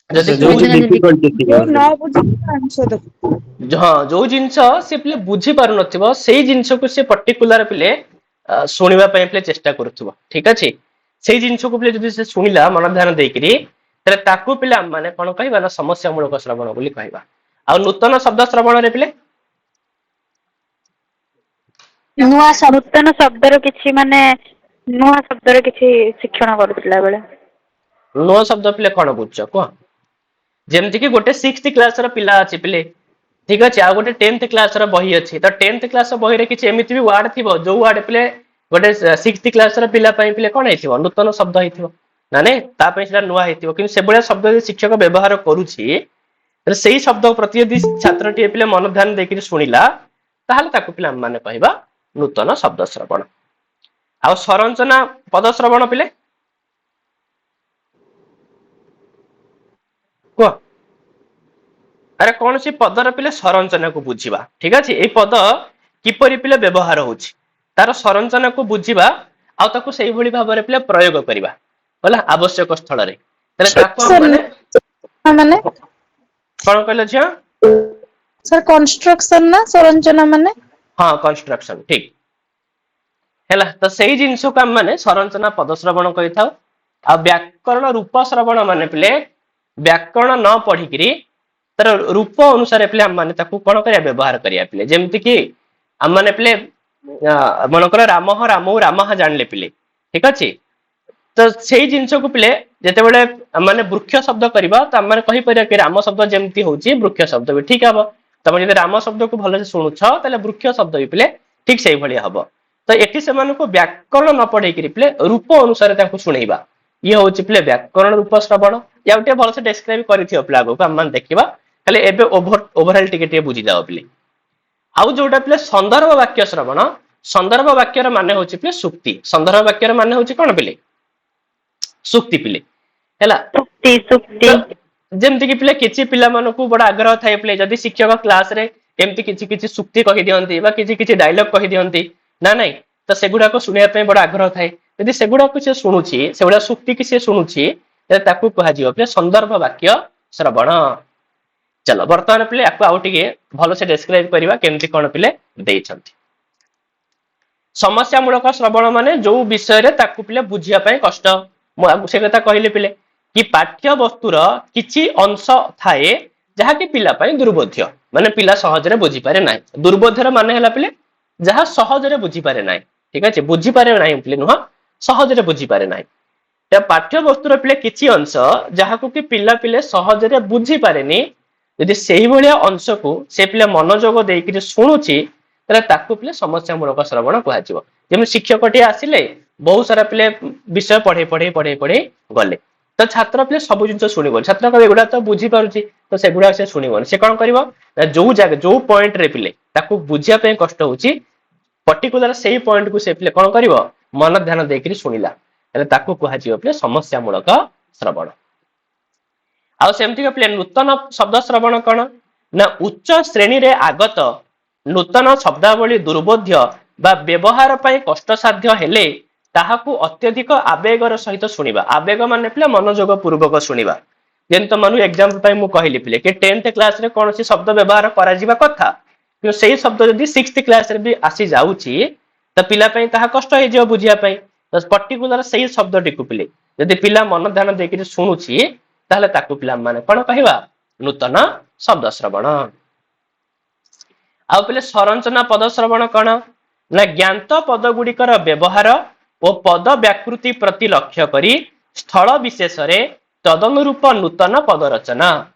ଯଦି କୋଉ ଯୋଉଠି difficulty ଥିବ ଯୋଉ ନ ବୁଝିକି ଆନ୍ସର ଦବୁ। ହଁ ଯୋଉ ଜିନିଷ ସେ ପିଲେ ବୁଝି ପାରୁନଥିବ ସେଇ ଜିନିଷକୁ ସେ ପର୍ଟିକୁଲାର ପିଲେ ଶୁଣିବା ପାଇଁ ପିଲେ ଚେଷ୍ଟା କରୁଥିବ ଠିକ ଅଛି। ସେଇ ଜିନିଷକୁ ପିଲେ ଯଦି ସେ ଶୁଣିଲା ମନ ଧ୍ୟାନ ଦେଇକିରି ତାହେଲେ ତାକୁ ପିଲା ମାନେ କଣ କହିବା ନା ସମସ୍ୟା ମୂଳକ ଶ୍ରବଣ ବୋଲି କହିବା। ଆଉ ନୂତନ ଶବ୍ଦ ଶ୍ରବଣରେ ପିଲେ ନୂତନ ଶବ୍ଦର କିଛି ମାନେ ନୂଆ ଶବ୍ଦର କିଛି ଶିକ୍ଷଣ କରୁଥିଲା ବେଳେ ନୂଆ ଶବ୍ଦ ପିଲେ କଣ ବୁଝୁଛ କୁହ? ଯେମିତି କି ଗୋଟେ 6th କ୍ଲାସ ର ପିଲା ଅଛି ପିଲେ, ଠିକ ଅଛି, ଆଉ ଗୋଟେ 10th କ୍ଲାସ ର ବହି ଅଛି, ତ 10th କ୍ଲାସ ବହିରେ କିଛି ଏମିତି ବି ୱାର୍ଡ ଥିବ ଯୋଉ ୱାର୍ଡ ପିଲେ ଗୋଟେ 6th କ୍ଲାସ ର ପିଲା ପାଇଁ ପିଲେ କଣ ହେଇଥିବ ନୂତନ ଶବ୍ଦ ହେଇଥିବ ନା ନାଇଁ, ତା ପାଇଁ ସେଟା ନୂଆ ହେଇଥିବ। କିନ୍ତୁ ସେଭଳିଆ ଶବ୍ଦ ଯଦି ଶିକ୍ଷକ ବ୍ୟବହାର କରୁଛି ତାହେଲେ ସେଇ ଶବ୍ଦ ପ୍ରତି ଯଦି ଛାତ୍ରଟିଏ ପିଲେ ମନ ଧ୍ୟାନ ଦେଇକି ଶୁଣିଲା ତାହେଲେ ତାକୁ ପିଲା ମାନେ କହିବା ନୂତନ ଶବ୍ଦ ଶ୍ରବଣ। ଆଉ ସରଞ୍ଚନା ପଦ ଶ୍ରବଣ ପିଲେ କୁହ? ଆରେ କୌଣସି ପଦର ପିଲେ ସରଞ୍ଚନାକୁ ବୁଝିବା, ଠିକ ଅଛି, ଏଇ ପଦ କିପରି ପିଲେ ବ୍ୟବହାର ହଉଛି ତାର ସରଞ୍ଚନାକୁ ବୁଝିବା ଆଉ ତାକୁ ସେଇଭଳି ଭାବରେ ପିଲେ ପ୍ରୟୋଗ କରିବା ହେଲା ଆବଶ୍ୟକ ସ୍ଥଳରେ। ତାହେଲେ ତାକୁ ଆମ ମାନେ ମାନେ କଣ କହିଲ ଝିଅ? ସାର୍ କନଷ୍ଟ୍ରକ୍ସନ ନା ସରଞ୍ଚନା ମାନେ? ହଁ କନଷ୍ଟ୍ରକ୍ସନ ଠିକ ହେଲା। ତ ସେଇ ଜିନିଷକୁ ଆମେ ମାନେ ସରଞ୍ଚନା ପଦ ଶ୍ରବଣ କରିଥାଉ। ଆଉ ବ୍ୟାକରଣ ରୂପ ଶ୍ରବଣ ମାନେ ପିଲେ ବ୍ୟାକରଣ ନ ପଢିକିରି ତାର ରୂପ ଅନୁସାରେ ପିଲେ ଆମ ମାନେ ତାକୁ କଣ କରିବା ବ୍ୟବହାର କରିବା ପିଲେ। ଯେମିତି କି ଆମ ମାନେ ପିଲେ ମନେକର ରାମ ରାମ ରାମ ଜାଣିଲେ ପିଲେ, ଠିକ ଅଛି, ତ ସେଇ ଜିନିଷକୁ ପିଲେ ଯେତେବେଳେ ମାନେ ବୃକ୍ଷ ଶବ୍ଦ କରିବା ତ ଆମେ କହିପାରିବା କି ରାମ ଶବ୍ଦ ଯେମିତି ହଉଛି ବୃକ୍ଷ ଶବ୍ଦ ବି ଠିକ ହବ। ତମେ ଯଦି ରାମ ଶବ୍ଦକୁ ଭଲସେ ଶୁଣୁଛ ତାହେଲେ ବୃକ୍ଷ ଶବ୍ଦ ବି ପିଲେ ଠିକ ସେଇଭଳିଆ ହବ। ତ ଏଠି ସେମାନଙ୍କୁ ବ୍ୟାକରଣ ନ ପଢେଇକିରି ପିଲେ ରୂପ ଅନୁସାରେ ତାଙ୍କୁ ଶୁଣେଇବା, ଇଏ ହଉଛି ପିଲେ ବ୍ୟାକରଣ ରୂପ ଶ୍ରବଣ। ଆଉ ଟିକେ ଭଲସେ ଡେସକ୍ରାଇବ କରିଥିବ ପିଲା ଆଗକୁ ଆମେ ଦେଖିବା, ଖାଲି ଏବେ ଓଭରଅଲ ଟିକେ ବୁଝିଯାଅ ପିଲେ। ଆଉ ଯୋଉଟା ପିଲେ ସନ୍ଦର୍ଭ ବାକ୍ୟ ଶ୍ରବଣ, ସନ୍ଦର୍ଭ ବାକ୍ୟର ମାନେ ହଉଛି ପିଲେ ସୁକ୍ତି। ସନ୍ଦର୍ଭ ବାକ୍ୟର ମାନେ ହଉଛି କଣ ପିଲେ? ସୁକ୍ତି ପିଲେ ହେଲା। ସୁକ୍ତି ତ ସୁକ୍ତି ଯେମିତି କି ପିଲେ କିଛି ପିଲାମାନଙ୍କୁ ବଡ ଆଗ୍ରହ ଥାଏ ପିଲେ ଯଦି ଶିକ୍ଷକ କ୍ଲାସ ରେ ଏମିତି କିଛି କିଛି ସୁକ୍ତି କହିଦିଅନ୍ତି ବା କିଛି କିଛି ଡାଇଲଗ କହିଦିଅନ୍ତି ନା ନାଇଁ, ତ ସେଗୁଡାକ ଶୁଣିବା ପାଇଁ ବଡ ଆଗ୍ରହ ଥାଏ। ଯଦି ସେଗୁଡାକୁ ସେ ଶୁଣୁଛି ସେଗୁଡା ସୁକ୍ତି କି ସେ ଶୁଣୁଛି ତେବେ ତାକୁ କୁହାଯିବ ପିଲେ ସନ୍ଦର୍ଭ ବାକ୍ୟ ଶ୍ରବଣ। ଚାଲ ବର୍ତ୍ତମାନ ପିଲେ ଆକୁ ଆଉ ଟିକେ ଭଲସେ ଡେସକ୍ରାଇବ କରିବା କେମିତି କଣ ପିଲେ ଦେଇଛନ୍ତି। ସମସ୍ୟା ମୂଳକ ଶ୍ରବଣ ମାନେ ଯୋଉ ବିଷୟରେ ତାକୁ ପିଲେ ବୁଝିବା ପାଇଁ କଷ୍ଟ। ମୁଁ ସେ କଥା କହିଲି ପିଲେ କି ପାଠ୍ୟ ବସ୍ତୁର କିଛି ଅଂଶ ଥାଏ ଯାହାକି ପିଲା ପାଇଁ ଦୁର୍ବୋଧ୍ୟ, ମାନେ ପିଲା ସହଜରେ ବୁଝିପାରେ ନାହିଁ। ଦୁର୍ବୋଧ୍ୟର ମାନେ ହେଲା ପିଲେ ଯାହା ସହଜରେ ବୁଝିପାରେ ନାହିଁ, ଠିକ ଅଛି, ବୁଝିପାରେ ନାହିଁ ପିଲେ ନୁହଁ, ସହଜରେ ବୁଝିପାରେ ନାହିଁ। ପାଠ୍ୟ ବସ୍ତୁର ପିଲେ କିଛି ଅଂଶ ଯାହାକୁ କି ପିଲା ପିଲେ ସହଜରେ ବୁଝିପାରେନି, ଯଦି ସେଇଭଳିଆ ଅଂଶକୁ ସେ ପିଲା ମନୋଯୋଗ ଦେଇକିରି ଶୁଣୁଛି ତାହେଲେ ତାକୁ ପିଲେ ସମସ୍ୟା ମୂଳକ ଶ୍ରବଣ କୁହାଯିବ। ଯେମିତି ଶିକ୍ଷକଟିଏ ଆସିଲେ ବହୁତ ସାରା ପିଲେ ବିଷୟ ପଢେଇ ପଢେଇ ପଢେଇ ପଢେଇ ଗଲେ, ତ ଛାତ୍ର ପିଲେ ସବୁ ଜିନିଷ ଶୁଣିବନି। ଛାତ୍ର ଏଗୁଡା ତ ବୁଝିପାରୁଛି ତ ସେଗୁଡା ସେ ଶୁଣିବନି। ସେ କଣ କରିବ ନା ଯୋଉ ଜାଗା ଯୋଉ ପଏଣ୍ଟରେ ପିଲେ ତାକୁ ବୁଝିବା ପାଇଁ କଷ୍ଟ ହଉଛି ପର୍ଟିକୁଲାର ସେଇ ପଏଣ୍ଟକୁ ସେ ପିଲେ କଣ କରିବ ମନ ଧ୍ୟାନ ଦେଇକିରି ଶୁଣିଲା, ହେଲେ ତାକୁ କୁହାଯିବ ପିଲେ ସମସ୍ୟା ମୂଳକ ଶ୍ରବଣ। ଆଉ ସେମିତି ପିଲେ ନୂତନ ଶବ୍ଦ ଶ୍ରବଣ କଣ ନା ଉଚ୍ଚ ଶ୍ରେଣୀରେ ଆଗତ ନୂତନ ଶବ୍ଦାବଳୀ ଦୁର୍ବୋଧ୍ୟ ବା ବ୍ୟବହାର ପାଇଁ କଷ୍ଟସାଧ୍ୟ ହେଲେ ତାହାକୁ ଅତ୍ୟଧିକ ଆବେଗର ସହିତ ଶୁଣିବା। ଆବେଗ ମାନେ ପିଲେ ମନୋଯୋଗ ପୂର୍ବକ ଶୁଣିବା। ଯେମିତି ତମମାନଙ୍କୁ ଏକ୍ସାମ୍ପଲ ପାଇଁ ମୁଁ କହିଲି ପିଲେ କି 10th କ୍ଲାସରେ କୌଣସି ଶବ୍ଦ ବ୍ୟବହାର କରାଯିବା କଥା କିନ୍ତୁ ସେଇ ଶବ୍ଦ ଯଦି 6th କ୍ଲାସରେ ବି ଆସି ଯାଉଛି ତ ପିଲା ପାଇଁ ତାହା କଷ୍ଟ ହେଇଯିବ ବୁଝିବା ପାଇଁ। ତ ପର୍ଟିକୁଲାର ସେଇ ଶବ୍ଦଟିକୁ ପିଲେ ଯଦି ପିଲା ମନ ଧ୍ୟାନ ଦେଇକି ଶୁଣୁଛି ତାହେଲେ ତାକୁ ପିଲା ମାନେ କଣ କହିବା ନୂତନ ଶବ୍ଦ ଶ୍ରବଣ। ଆଉ ପିଲେ ସରଞ୍ଚନା ପଦ ଶ୍ରବଣ କଣ ନା ଜ୍ଞାତ ପଦ ଗୁଡିକର ବ୍ୟବହାର ଓ ପଦ ବ୍ୟାକୃତି ପ୍ରତି ଲକ୍ଷ୍ୟ କରି ସ୍ଥଳ ବିଶେଷରେ ତଦନୁରୂପ ନୂତନ ପଦ ରଚନା।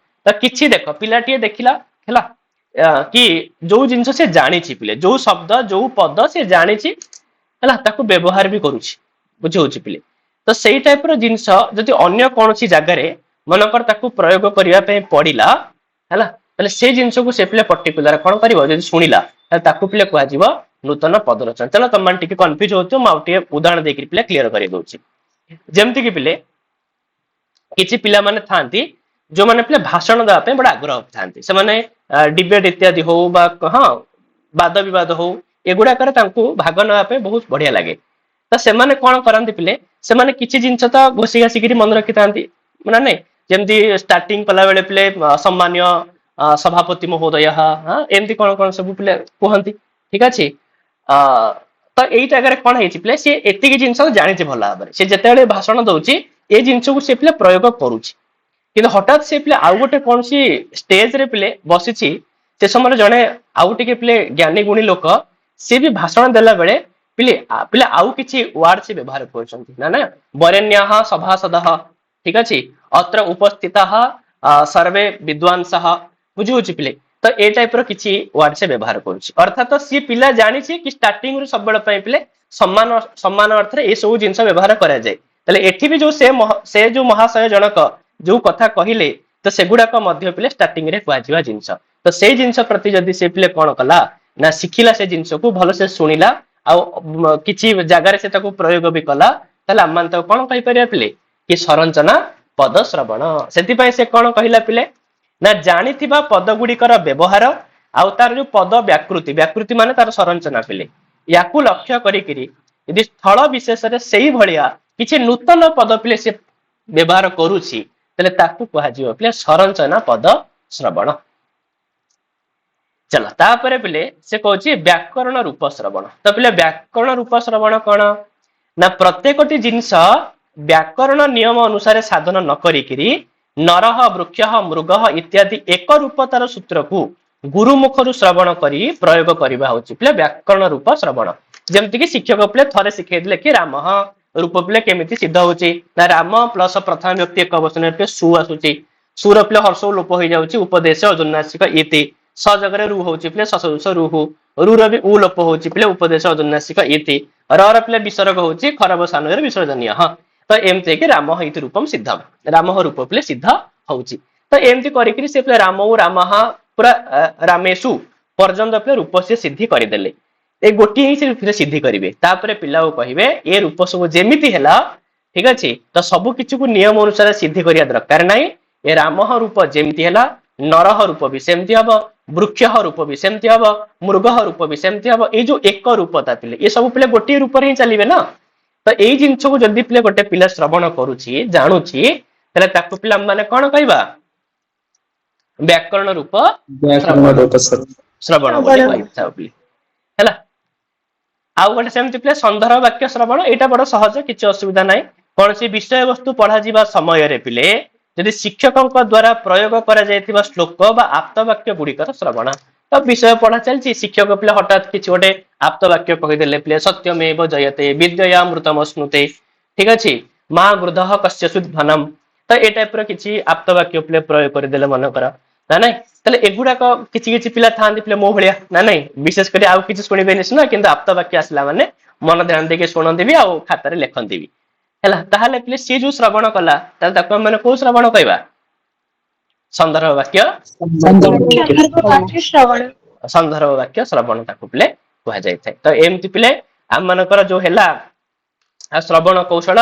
ତ କିଛି ଦେଖ ପିଲାଟିଏ ଦେଖିଲା ହେଲା କି ଯୋଉ ଜିନିଷ ସେ ଜାଣିଛି ପିଲେ ଯୋଉ ଶବ୍ଦ ଯୋଉ ପଦ ସେ ଜାଣିଛି ହେଲା ତାକୁ ବ୍ୟବହାର ବି କରୁଛି, ବୁଝି ହଉଛି ପିଲେ। ତ ସେଇ ଟାଇପ ର ଜିନିଷ ଯଦି ଅନ୍ୟ କୌଣସି ଜାଗାରେ ମନେକର ତାକୁ ପ୍ରୟୋଗ କରିବା ପାଇଁ ପଡିଲା ହେଲା, ତାହେଲେ ସେଇ ଜିନିଷକୁ ସେ ପିଲା ପର୍ଟିକୁଲାର କଣ କରିବ ଯଦି ଶୁଣିଲା ତାହେଲେ ତାକୁ ପିଲା କୁହାଯିବ ନୂତନ ପଦ ରଚନା। ଚାଲ ତମମାନେ ଟିକେ କନଫ୍ୟୁଜ ହଉଥିବ, ମୁଁ ଆଉ ଟିକେ ଉଦାହରଣ ଦେଇକି ପିଲା କ୍ଲିୟର କରିଦଉଛି। ଯେମିତି କି ପିଲେ କିଛି ପିଲାମାନେ ଥାଆନ୍ତି ଯୋଉମାନେ ପିଲା ଭାଷଣ ଦେବା ପାଇଁ ବଡ ଆଗ୍ରହ ଥାନ୍ତି। ସେମାନେ ଡିବେଟ ଇତ୍ୟାଦି ହଉ ବା ହଁ ବାଦ ବିବାଦ ହଉ ଏଗୁଡାକରେ ତାଙ୍କୁ ଭାଗ ନେବା ପାଇଁ ବହୁତ ବଢିଆ ଲାଗେ। ତ ସେମାନେ କଣ କରନ୍ତି ପିଲେ ସେମାନେ କିଛି ଜିନିଷ ତ ଘୋଷି ଘାସିକିରି ମନେ ରଖିଥାନ୍ତି ନା ନାଇଁ, ଯେମିତି ଷ୍ଟାର୍ଟିଂ କଲା ବେଳେ ପିଲେ ସମ୍ମାନୀୟ ସଭାପତି ମହୋଦୟ ଏମିତି କଣ କଣ ସବୁ ପିଲେ କୁହନ୍ତି, ଠିକ ଅଛି। ତ ଏଇ ଜାଗାରେ କଣ ହେଇଛି ପିଲେ ସେ ଏତିକି ଜିନିଷ ଜାଣିଛି ଭଲ ଭାବରେ ସେ ଯେତେବେଳେ ଭାଷଣ ଦଉଛି ଏ ଜିନିଷକୁ ସେ ପିଲେ ପ୍ରୟୋଗ କରୁଛି କିନ୍ତୁ ହଠାତ୍ ସେ ପିଲେ ଆଉ ଗୋଟେ କୌଣସି ଷ୍ଟେଜରେ ପିଲେ ବସିଛି ସେ ସମୟରେ ଜଣେ ଆଉ ଟିକେ ପିଲେ ଜ୍ଞାନୀ ଗୁଣୀ ଲୋକ ସେ ବି ଭାଷଣ ଦେଲା ବେଳେ ପିଲେ ପିଲେ ଆଉ କିଛି ୱାର୍ଡ ସେ ବ୍ୟବହାର କରୁଛନ୍ତି ନା ବରେଣ୍ୟଃ ସଭାସଦଃ ଠିକ ଅଛି ଅତ୍ର ଉପସ୍ଥିତଃ ସର୍ବେ ବିଦ୍ୱାଂସଃ ବୁଝିହଉଛି ପିଲେ ତ ଏ ଟାଇପ ର କିଛି ୱାର୍ଡ ସେ ବ୍ୟବହାର କରୁଛି ଅର୍ଥାତ ସିଏ ପିଲା ଜାଣିଛି କି ଷ୍ଟାର୍ଟିଂ ରୁ ସବୁବେଳେ ପାଇଁ ପିଲେ ସମ୍ମାନ ଅର୍ଥରେ ଏ ସବୁ ଜିନିଷ ବ୍ୟବହାର କରାଯାଏ ତାହେଲେ ଏଠି ବି ଯୋଉ ସେ ଯୋଉ ମହାଶୟ ଜଣକ ଯୋଉ କଥା କହିଲେ ତ ସେଗୁଡାକ ମଧ୍ୟ ପିଲେ ଷ୍ଟାର୍ଟିଂ ରେ କୁହାଯିବା ଜିନିଷ ତ ସେଇ ଜିନିଷ ପ୍ରତି ଯଦି ସେ ପିଲେ କଣ କଲା ନା ଶିଖିଲା ସେ ଜିନିଷକୁ ଭଲସେ ଶୁଣିଲା ଆଉ କିଛି ଜାଗାରେ ସେ ତାକୁ ପ୍ରୟୋଗ ବି କଲା ତାହେଲେ ଆମମାନେ ତାକୁ କଣ କହିପାରିବା ପିଲେ କି ସରଞ୍ଚନା ପଦ ଶ୍ରବଣ ସେଥିପାଇଁ ସେ କଣ କହିଲା ପିଲେ ନା ଜାଣିଥିବା ପଦ ଗୁଡିକର ବ୍ୟବହାର ଆଉ ତାର ଯୋଉ ପଦ ବ୍ୟାକୃତି ମାନେ ତାର ସରଞ୍ଚନା ପିଲେ ୟାକୁ ଲକ୍ଷ୍ୟ କରିକିରି ଯଦି ସ୍ଥଳ ବିଶେଷରେ ସେଇ ଭଳିଆ କିଛି ନୂତନ ପଦ ପିଲେ ସେ ବ୍ୟବହାର କରୁଛି ତାହେଲେ ତାକୁ କୁହାଯିବ ପିଲେ ସରଞ୍ଚନା ପଦ ଶ୍ରବଣ ଚାଲ ତାପରେ ପିଲେ ସେ କହୁଛି ବ୍ୟାକରଣ ରୂପ ଶ୍ରବଣ ତ ପିଲେ ବ୍ୟାକରଣ ରୂପ ଶ୍ରବଣ କଣ ନା ପ୍ରତ୍ୟେକଟି ଜିନିଷ ବ୍ୟାକରଣ ନିୟମ ଅନୁସାରେ ସାଧନ ନ କରିକିରି ନରହ ବୃକ୍ଷ ମୃଗ ଇତ୍ୟାଦି ଏକ ରୂପ ତାର ସୂତ୍ରକୁ ଗୁରୁ ମୁଖରୁ ଶ୍ରବଣ କରି ପ୍ରୟୋଗ କରିବା ହଉଛି ପିଲେ ବ୍ୟାକରଣ ରୂପ ଶ୍ରବଣ ଯେମିତିକି ଶିକ୍ଷକ ପିଲେ ଥରେ ଶିଖେଇଥିଲେ କି ରାମ ରୂପ ପିଲେ କେମିତି ସିଦ୍ଧ ହଉଛି ନା ରାମ ପ୍ଲସ ପ୍ରଥମ ବ୍ୟକ୍ତି ଏକ ବଚନରେ ସୁ ଆସୁଛି ସୁର ପିଲେ ହର୍ଷ ଲୋପ ହେଇଯାଉଛି ଉପଦେଶ ଅଜନ୍ନାସିକ ଇତି ସ ଜାଗାରେ ରୁ ହଉଛି ପିଲେ ସସଦୃଶ ରୁହୁ ରୁର ବି ଉ ଲୋପ ହଉଛି ପିଲେ ଉପଦେଶ ଅଜନ୍ନାସିକ ଇତି ର ପିଲେ ବିସର୍ଗ ହଉଛି ଖରବ ସାନରେ ବିସର୍ଜନୀୟ ତ ଏମିତି କି ରାମ ହେଇତି ରୂପମ ସିଦ୍ଧମ ରାମ ରୂପ ପିଲେ ସିଦ୍ଧ ହଉଛି ତ ଏମିତି କରିକି ସେ ପିଲେ ରାମ ପୁରା ରାମେଶୁ ପର୍ଯ୍ୟନ୍ତ ପିଲେ ରୂପ ସେ ସିଦ୍ଧି କରିଦେଲେ ଏ ଗୋଟିଏ ହିଁ ସେ ସିଦ୍ଧି କରିବେ ତାପରେ ପିଲାକୁ କହିବେ ଏ ରୂପ ସବୁ ଯେମିତି ହେଲା ଠିକ ଅଛି ତ ସବୁ କିଛିକୁ ନିୟମ ଅନୁସାରେ ସିଦ୍ଧି କରିବା ଦରକାର ନାହିଁ ଏ ରାମ ରୂପ ଯେମିତି ହେଲା ନରହ ରୂପ ବି ସେମିତି ହବ ବୃକ୍ଷ ରୂପ ବି ସେମିତି ହବ ମୃଗ ରୂପ ବି ସେମିତି ହବ ଏଇ ଯୋଉ ଏକ ରୂପତା ପିଲେ ଏ ସବୁ ପିଲେ ଗୋଟିଏ ରୂପରେ ହିଁ ଚାଲିବେ ନା ତ ଏଇ ଜିନିଷକୁ ଯଦି ପିଲେ ଗୋଟେ ପିଲା ଶ୍ରବଣ କରୁଛି ଜାଣୁଛି ତାହେଲେ ତାକୁ ପିଲା ମାନେ କଣ କହିବା ବ୍ୟାକରଣ ରୂପ ଶ୍ରବଣ ବୋଲି କହିଥାଉ ପିଲେ ହେଲା ଆଉ ଗୋଟେ ସେମିତି ପିଲେ ସନ୍ଧର ବାକ୍ୟ ଶ୍ରବଣ ଏଇଟା ବଡ ସହଜ କିଛି ଅସୁବିଧା ନାହିଁ କୌଣସି ବିଷୟବସ୍ତୁ ପଢାଯିବା ସମୟରେ ପିଲେ ଯଦି ଶିକ୍ଷକଙ୍କ ଦ୍ଵାରା ପ୍ରୟୋଗ କରାଯାଇଥିବା ଶ୍ଲୋକ ବା ଆପ୍ତ ବାକ୍ୟ ଗୁଡିକର ଶ୍ରବଣ ତ ବିଷୟ ପଢା ଚାଲିଛି ଶିକ୍ଷକ ପିଲେ ହଠାତ୍ କିଛି ଗୋଟେ ଆପ୍ତ ବାକ୍ୟ କହିଦେଲେ ପିଲେ ସତ୍ୟମେବ ଜୟତେ ବିଦ୍ୟୟାମୃତମ ସ୍ମୃତେ ଠିକ ଅଛି ମା ବୃଦ୍ଧ କଶ୍ୟସୁତ୍ ଧନମ ତ ଏ ଟାଇପ ର କିଛି ଆପ୍ତ ବାକ୍ୟ ପିଲେ ପ୍ରୟୋଗ କରିଦେଲେ ମନେକର ନା ନାଇଁ ତାହେଲେ ଏଗୁଡାକ କିଛି କିଛି ପିଲା ଥାଆନ୍ତି ପିଲେ ମୋ ଭଳିଆ ନା ନାଇଁ ବିଶେଷ କରି ଆଉ କିଛି ଶୁଣିବେନି ସିନା କିନ୍ତୁ ଆପ୍ତ ବାକ୍ୟ ଆସିଲା ମାନେ ମନ ଧ୍ୟାନ ଦେଇକି ଶୁଣନ୍ତି ବି ଆଉ ଖାତାରେ ଲେଖନ୍ତି ବି ହେଲା ତାହେଲେ ପିଲେ ସିଏ ଯୋଉ ଶ୍ରବଣ କଲା ତାହେଲେ ତାକୁ ଆମେ କୋଉ ଶ୍ରବଣ କହିବା ସନ୍ଦର୍ଭ ବାକ୍ୟ ସନ୍ଦର୍ଭ ବାକ୍ୟ ଶ୍ରବଣ ତାକୁ ପିଲେ କୁହାଯାଇଥାଏ ତ ଏମିତି ପିଲେ ଆମ ମାନଙ୍କର ଯୋଉ ହେଲା ଶ୍ରବଣ କୌଶଳ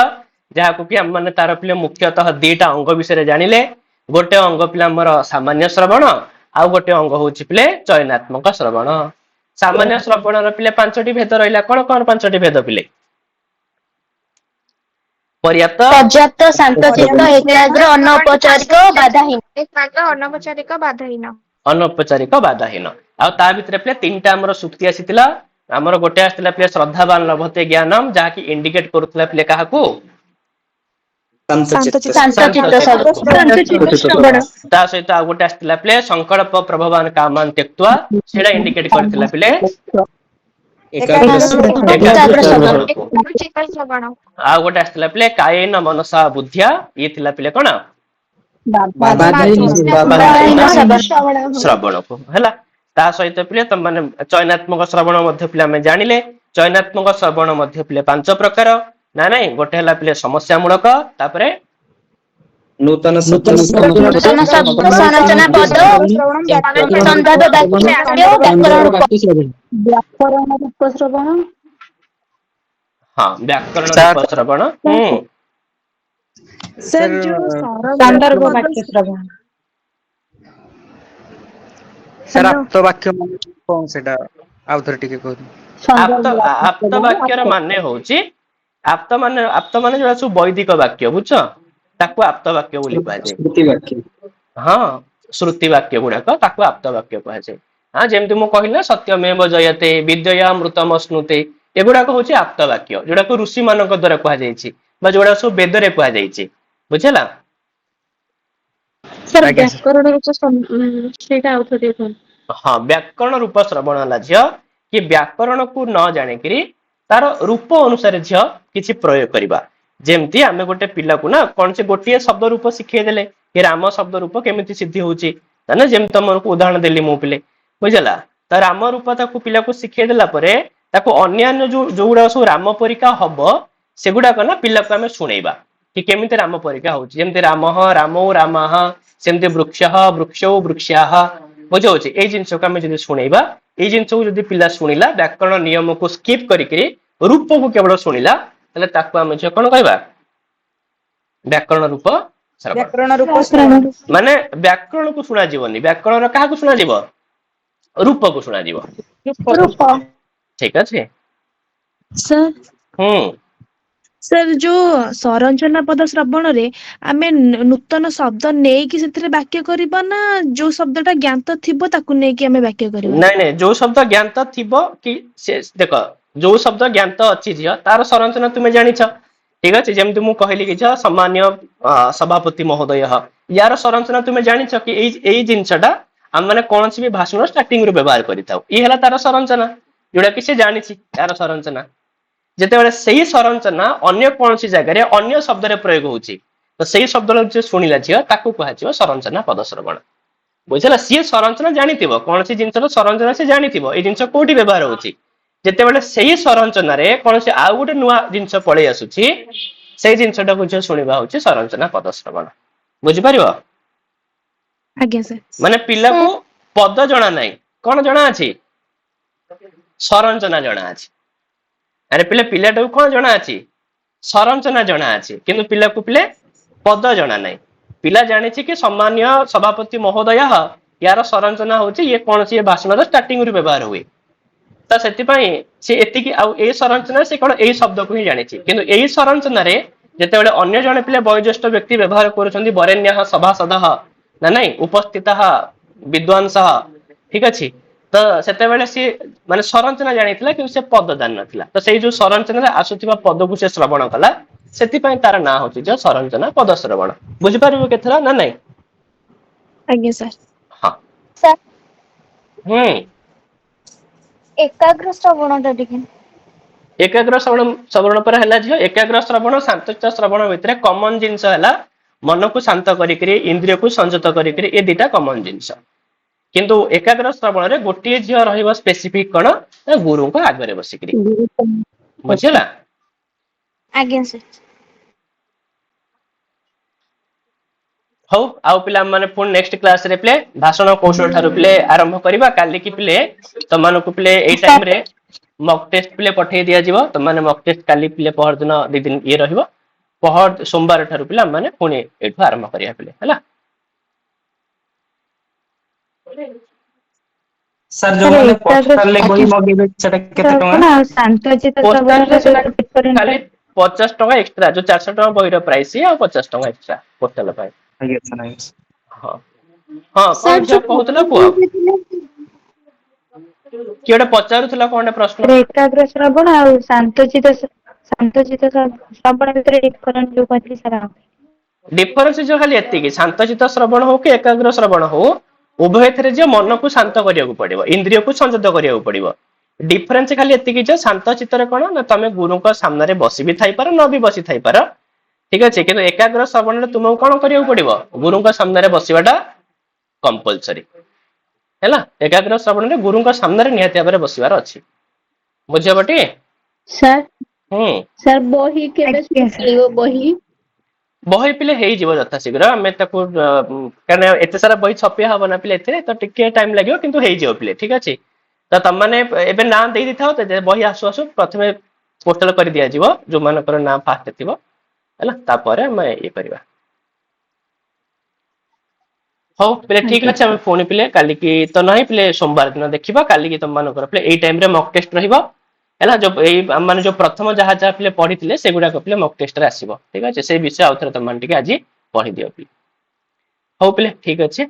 ଯାହାକୁ କି ଆମ ମାନେ ତାର ପିଲେ ମୁଖ୍ୟତଃ ଦିଟା ଅଙ୍ଗ ବିଷୟରେ ଜାଣିଲେ ଗୋଟେ ଅଙ୍ଗ ପିଲା ଆମର ସାମାନ୍ୟ ଶ୍ରବଣ ଆଉ ଗୋଟେ ଅଙ୍ଗ ହଉଛି ପିଲେ ଚୟନାତ୍ମକ ଶ୍ରବଣ ସାମାନ୍ୟ ଶ୍ରବଣର ପିଲେ 5ଟି ଭେଦ ରହିଲା କଣ କଣ 5ଟି ଭେଦ ପିଲେ ପର୍ଯ୍ୟାପ୍ତ ଶାନ୍ତଚିତ୍ତ ଏକାଗ୍ର ଅନୌପଚାରିକ ବାଧାହୀନ ଅନୌପଚାରିକ ବାଧାହୀନ ଆଉ ତା ଭିତରେ ପିଲେ 3ଟା ଆମର ସୂକ୍ତି ଆସିଥିଲା ଆମର ଗୋଟେ ଆସିଥିଲା ପିଲେ ଶ୍ରଦ୍ଧାବାନ ଲଭତେ ଜ୍ଞାନମ ଯାହାକି ଇଣ୍ଡିକେଟ କରୁଥିଲା ପିଲେ କାହାକୁ ତା ସହିତ ଆଉ ଗୋଟେ ଆସିଥିଲା ପିଲେ ସଂକଳ୍ପ ପ୍ରଭବାନ କାମାନ ତ୍ୟକ୍ତ୍ୱା ସେଇଟା ଇଣ୍ଡିକେଟ କରିଥିଲା ପିଲେ ଆଉ ଗୋଟେ ଆସିଥିଲା ପିଲେ କାୟେନ ମନସା ବୁଦ୍ଧିଆ ଇଏ ଥିଲା ପିଲେ କଣ ଶ୍ରବଣକୁ ହେଲା ତା ସହିତ ପିଲେ ତମ ମାନେ ଚୟନାତ୍ମକ ଶ୍ରବଣ ମଧ୍ୟ ପିଲେ ଆମେ ଜାଣିଲେ ଚୟନାତ୍ମକ ଶ୍ରବଣ ମଧ୍ୟ ପିଲେ 5 ପ୍ରକାର ନା ନାଇଁ ଗୋଟେ ହେଲା ପିଲେ ସମସ୍ୟା ମୂଳକ ତାପରେ ନୂତନ ହଁ ବ୍ୟାକରଣ ରୂପ ଶ୍ରବଣ ସନ୍ଦର୍ଭ ବାକ୍ୟ ଶ୍ରବଣ ସାର୍ ଆପ୍ତ ବାକ୍ୟ ମାନେ କଣ ସେଟା ଆଉ ଥରେ ଟିକେ କହିବେ ଆପ୍ତ ବାକ୍ୟର ମାନେ ହଉଛି ଆପ୍ତ ମାନେ ଯୋଉଟା ସବୁ ବୈଦିକ ବାକ୍ୟ ବୁଝଛ ତାକୁ ଆପ୍ତ ବାକ୍ୟ ବୋଲି କୁହାଯାଏ ହଁ ଶ୍ରୁତି ବାକ୍ୟ ଗୁଡାକ ତାକୁ ଆପ୍ତ ବାକ୍ୟ କୁହାଯାଏ ହଁ ଯେମିତି ମୁଁ କହିଲି ନା ସତ୍ୟମେବ ଜୟତେ ବିଦ୍ୟୟାମୃତମ ସ୍ମୃତେ एगुड़ाक हूँ आप्त वाक्य जोड़ा ऋषि मान द्वारा कहुई जोड़ा सब वेदरे कहुई बुझेगा। सर ଆଜ୍ଞା ସାର୍ व्याकरण ସେଇଟା ଆଉ ଥରେ କୁହନ୍ତୁ। हाँ व्याकरण रूप श्रवण है झील कि व्याकरण को न जानिकी तार रूप अनुसार झील किसी प्रयोग करवा जेमती आम गोटे पिला को ना कौन से गोटे शब्द रूप शिखेदेले कि राम शब्द रूप केमी सिद्धि होची जमी तुमको उदाहरण देली मो पिले बुझला तो राम रूप पिला को शिखेदेला अन्य जो गुड़ा सब राम परिका हम सेगुड़ाक ना पिला को आम शुणेबा कि केमी राम परिका होमती राम रामो राम सेमती वृक्ष वृक्षौ वृक्षा बुझाऊँ ये जिनस को आम जो शुणेबा ये जिनस को जो पिला शुणिला व्याकरण नियम को स्किप करके रूप को केवल शुणिला आम झ कौन कह व्याकरण रूप श्रवण व्याकरण रूप श्रवण माने व्याकरण को शुणा जीवनी व्याकरण क्या शुणा जीव रूप को शुणा जीव रूप ठीक अच्छे सर हम्म सर जो संरचना पद श्रवण रे आमे नूतन शब्द नेकी से वाक्य करबा ना जो शब्दटा ज्ञात थिबो ताकू नेकी आमे वाक्य करबा। नहीं नहीं जो शब्द ज्ञात थिबो कि से देख जो शब्द ज्ञात अच्छी झील तार संरचना तुम्हें जानिछ ठीक अच्छे जमी मुझे कहली कि सामान्य सभापति महोदय यार संरचना तुम्हें जानिछ कि यही जिनसटा आम मैंने कौन भी भाषण स्टार्टिंग रू व्यवहार करिथाउ ये है तार संरचना जोड़ा कि से जानिछि यार संरचना जेतेबेले सही संरचना अन्य कौन सी जगह अन्य शब्द रे प्रयोग होची तो सही शब्द जो शुणिला झील ताकू कह संरचना पद श्रवण बुझला सी संरचना जानिथिबो कौन सी जिनसर संरचना से जानिथिबो ए जिनस कोठी व्यवहार होची जेतेबेले सही संरचना रे कौन से आउ गोटे नुआ जिनस पळै आसुची सेही जिनसटा को जो शुणिबा होची संरचना पद श्रवण बुझि परिबो। आज्ञा सर माने पिला को पद जणा नाही कोन जणा अछि संरचना जणा अछि अरे पिले पिलाटा को कोन जणा अछि संरचना जणा अछि किंतु पिला को पिले पद जणा नाही पिला जानिछि कि सामान्य सभापति महोदय यार संरचना होची ये कौन सी भाषण स्टार्टिंग रू व्यवहार हुए तो से एतिकी आउ ए संरचना से कौन ए शब्द को ही जानिछि किंतु एही संरचना रे जेतेबेले अन्य जणे पिले वयोज्येष्ठ व्यक्ति व्यवहार करूछन्ती वरेण्यः सभासदः ना नहीं उपस्थितः विद्वांसः ठीक अछि तो सेतेबेले सी माने संरचना जानिथिला कि से पद जान नथिला तो सेही जो संरचना रे आसुथिबा पद को से श्रवण कला सेति पय तार ना होची जो संरचना पद श्रवण बुझि पारिबो केथरा ना नहीं। आज्ञा सर। हां सर एकाग्र श्रवणटा टिके एकाग्र श्रवण श्रवण पर हला झियो एकाग्र श्रवण शांतचित्त श्रवण भितरे कॉमन जिंस हला मन को शांत करिकरी इंद्रिय को संयत करिकरी ए दिटा कॉमन जिंस किंतु एकाग्र श्रवण रे गोटिए झियो रहइबो स्पेसिफिक कोन गुरु को आगरे बसिकरी बुझिला। आज्ञा सर। हौ आउ पिला माने पुन नेक्स्ट क्लास रे प्ले भाषण कौशल ठारू प्ले आरंभ करिबा काली की प्ले तमानो को प्ले एई टाइम रे मॉक टेस्ट प्ले पठेई दिया जिवो त माने मॉक टेस्ट काली प्ले पहर दिन दि दिन ये रहिबो पहर सोमवार ठारू पिला माने पुनी एठु आरंभ करिया प्ले हला। सर जो माने पोस्टल ले बही मगेबे सेटा केते टका शांतचित्त पोस्टल रे श्रवण खाली 50 टका एक्स्ट्रा जो 400 टका बहिर प्राइस या 50 टका एक्स्ट्रा पोस्टल पाए। आगे सुनाई हां हां कोन जे कहउतला पुआ किएटा पचारुथला कोनटा प्रश्न एकाग्र श्रवण और शांतचित्त श्रवण भितर डिफरेंस जो कहली सर डिफरेंस जो खाली एतिकी शांतचित्त श्रवण हो कि एकाग्र श्रवण हो उभय थरे जे मन को शांत करिया को पड़िबो इंद्रिय को संयत करिया को पड़िबो डिफरेंस खाली एतिकी जे शांतचित्त रे कोन ना तमे गुरु को सामने रे बसी भी थाई पारो न भी बसी थाई पारो ठीक अछि किंतु एकाग्र श्रवण रे तुमको कोन करिया को पड़िबो गुरु को सामने रे बसीबाटा कंपलसरी हैला एकाग्र श्रवण रे गुरु को सामने रे निहत भाबरे बसीबार अछि बुझियबटी सर सर बही केबे सुनिबो बही बही पिले हेई जीव यथा शीघ्र आमे ताको कारण एते सारा बही छपिया हबो ना पिले एते तो टिके टाइम लागियो किंतु हेई जीव पिले ठीक अछि तो तम माने एबे नाम देई दिथाओ ते बही आसु आसु प्रथमे पोस्टल कर दिया जीव जो मानकर नाम फास्ट थिबो हैला तापरे हम ये करबा हो पिले ठीक अछि हम फोन पिले काली की तो नहीं पिले सोमवार दिन देखिबा काली की तम मानकर पिले एई टाइम रे मॉक टेस्ट रहिबो हैला जो एई माने जो प्रथम जहा जहा पिले पढिथिले सेगुडा को पिले मॉक टेस्ट रे आसीबो ठीक अछि से विषय आउथरे तम मान टिके आजि पढि दियो पिले हो पिले ठीक अछि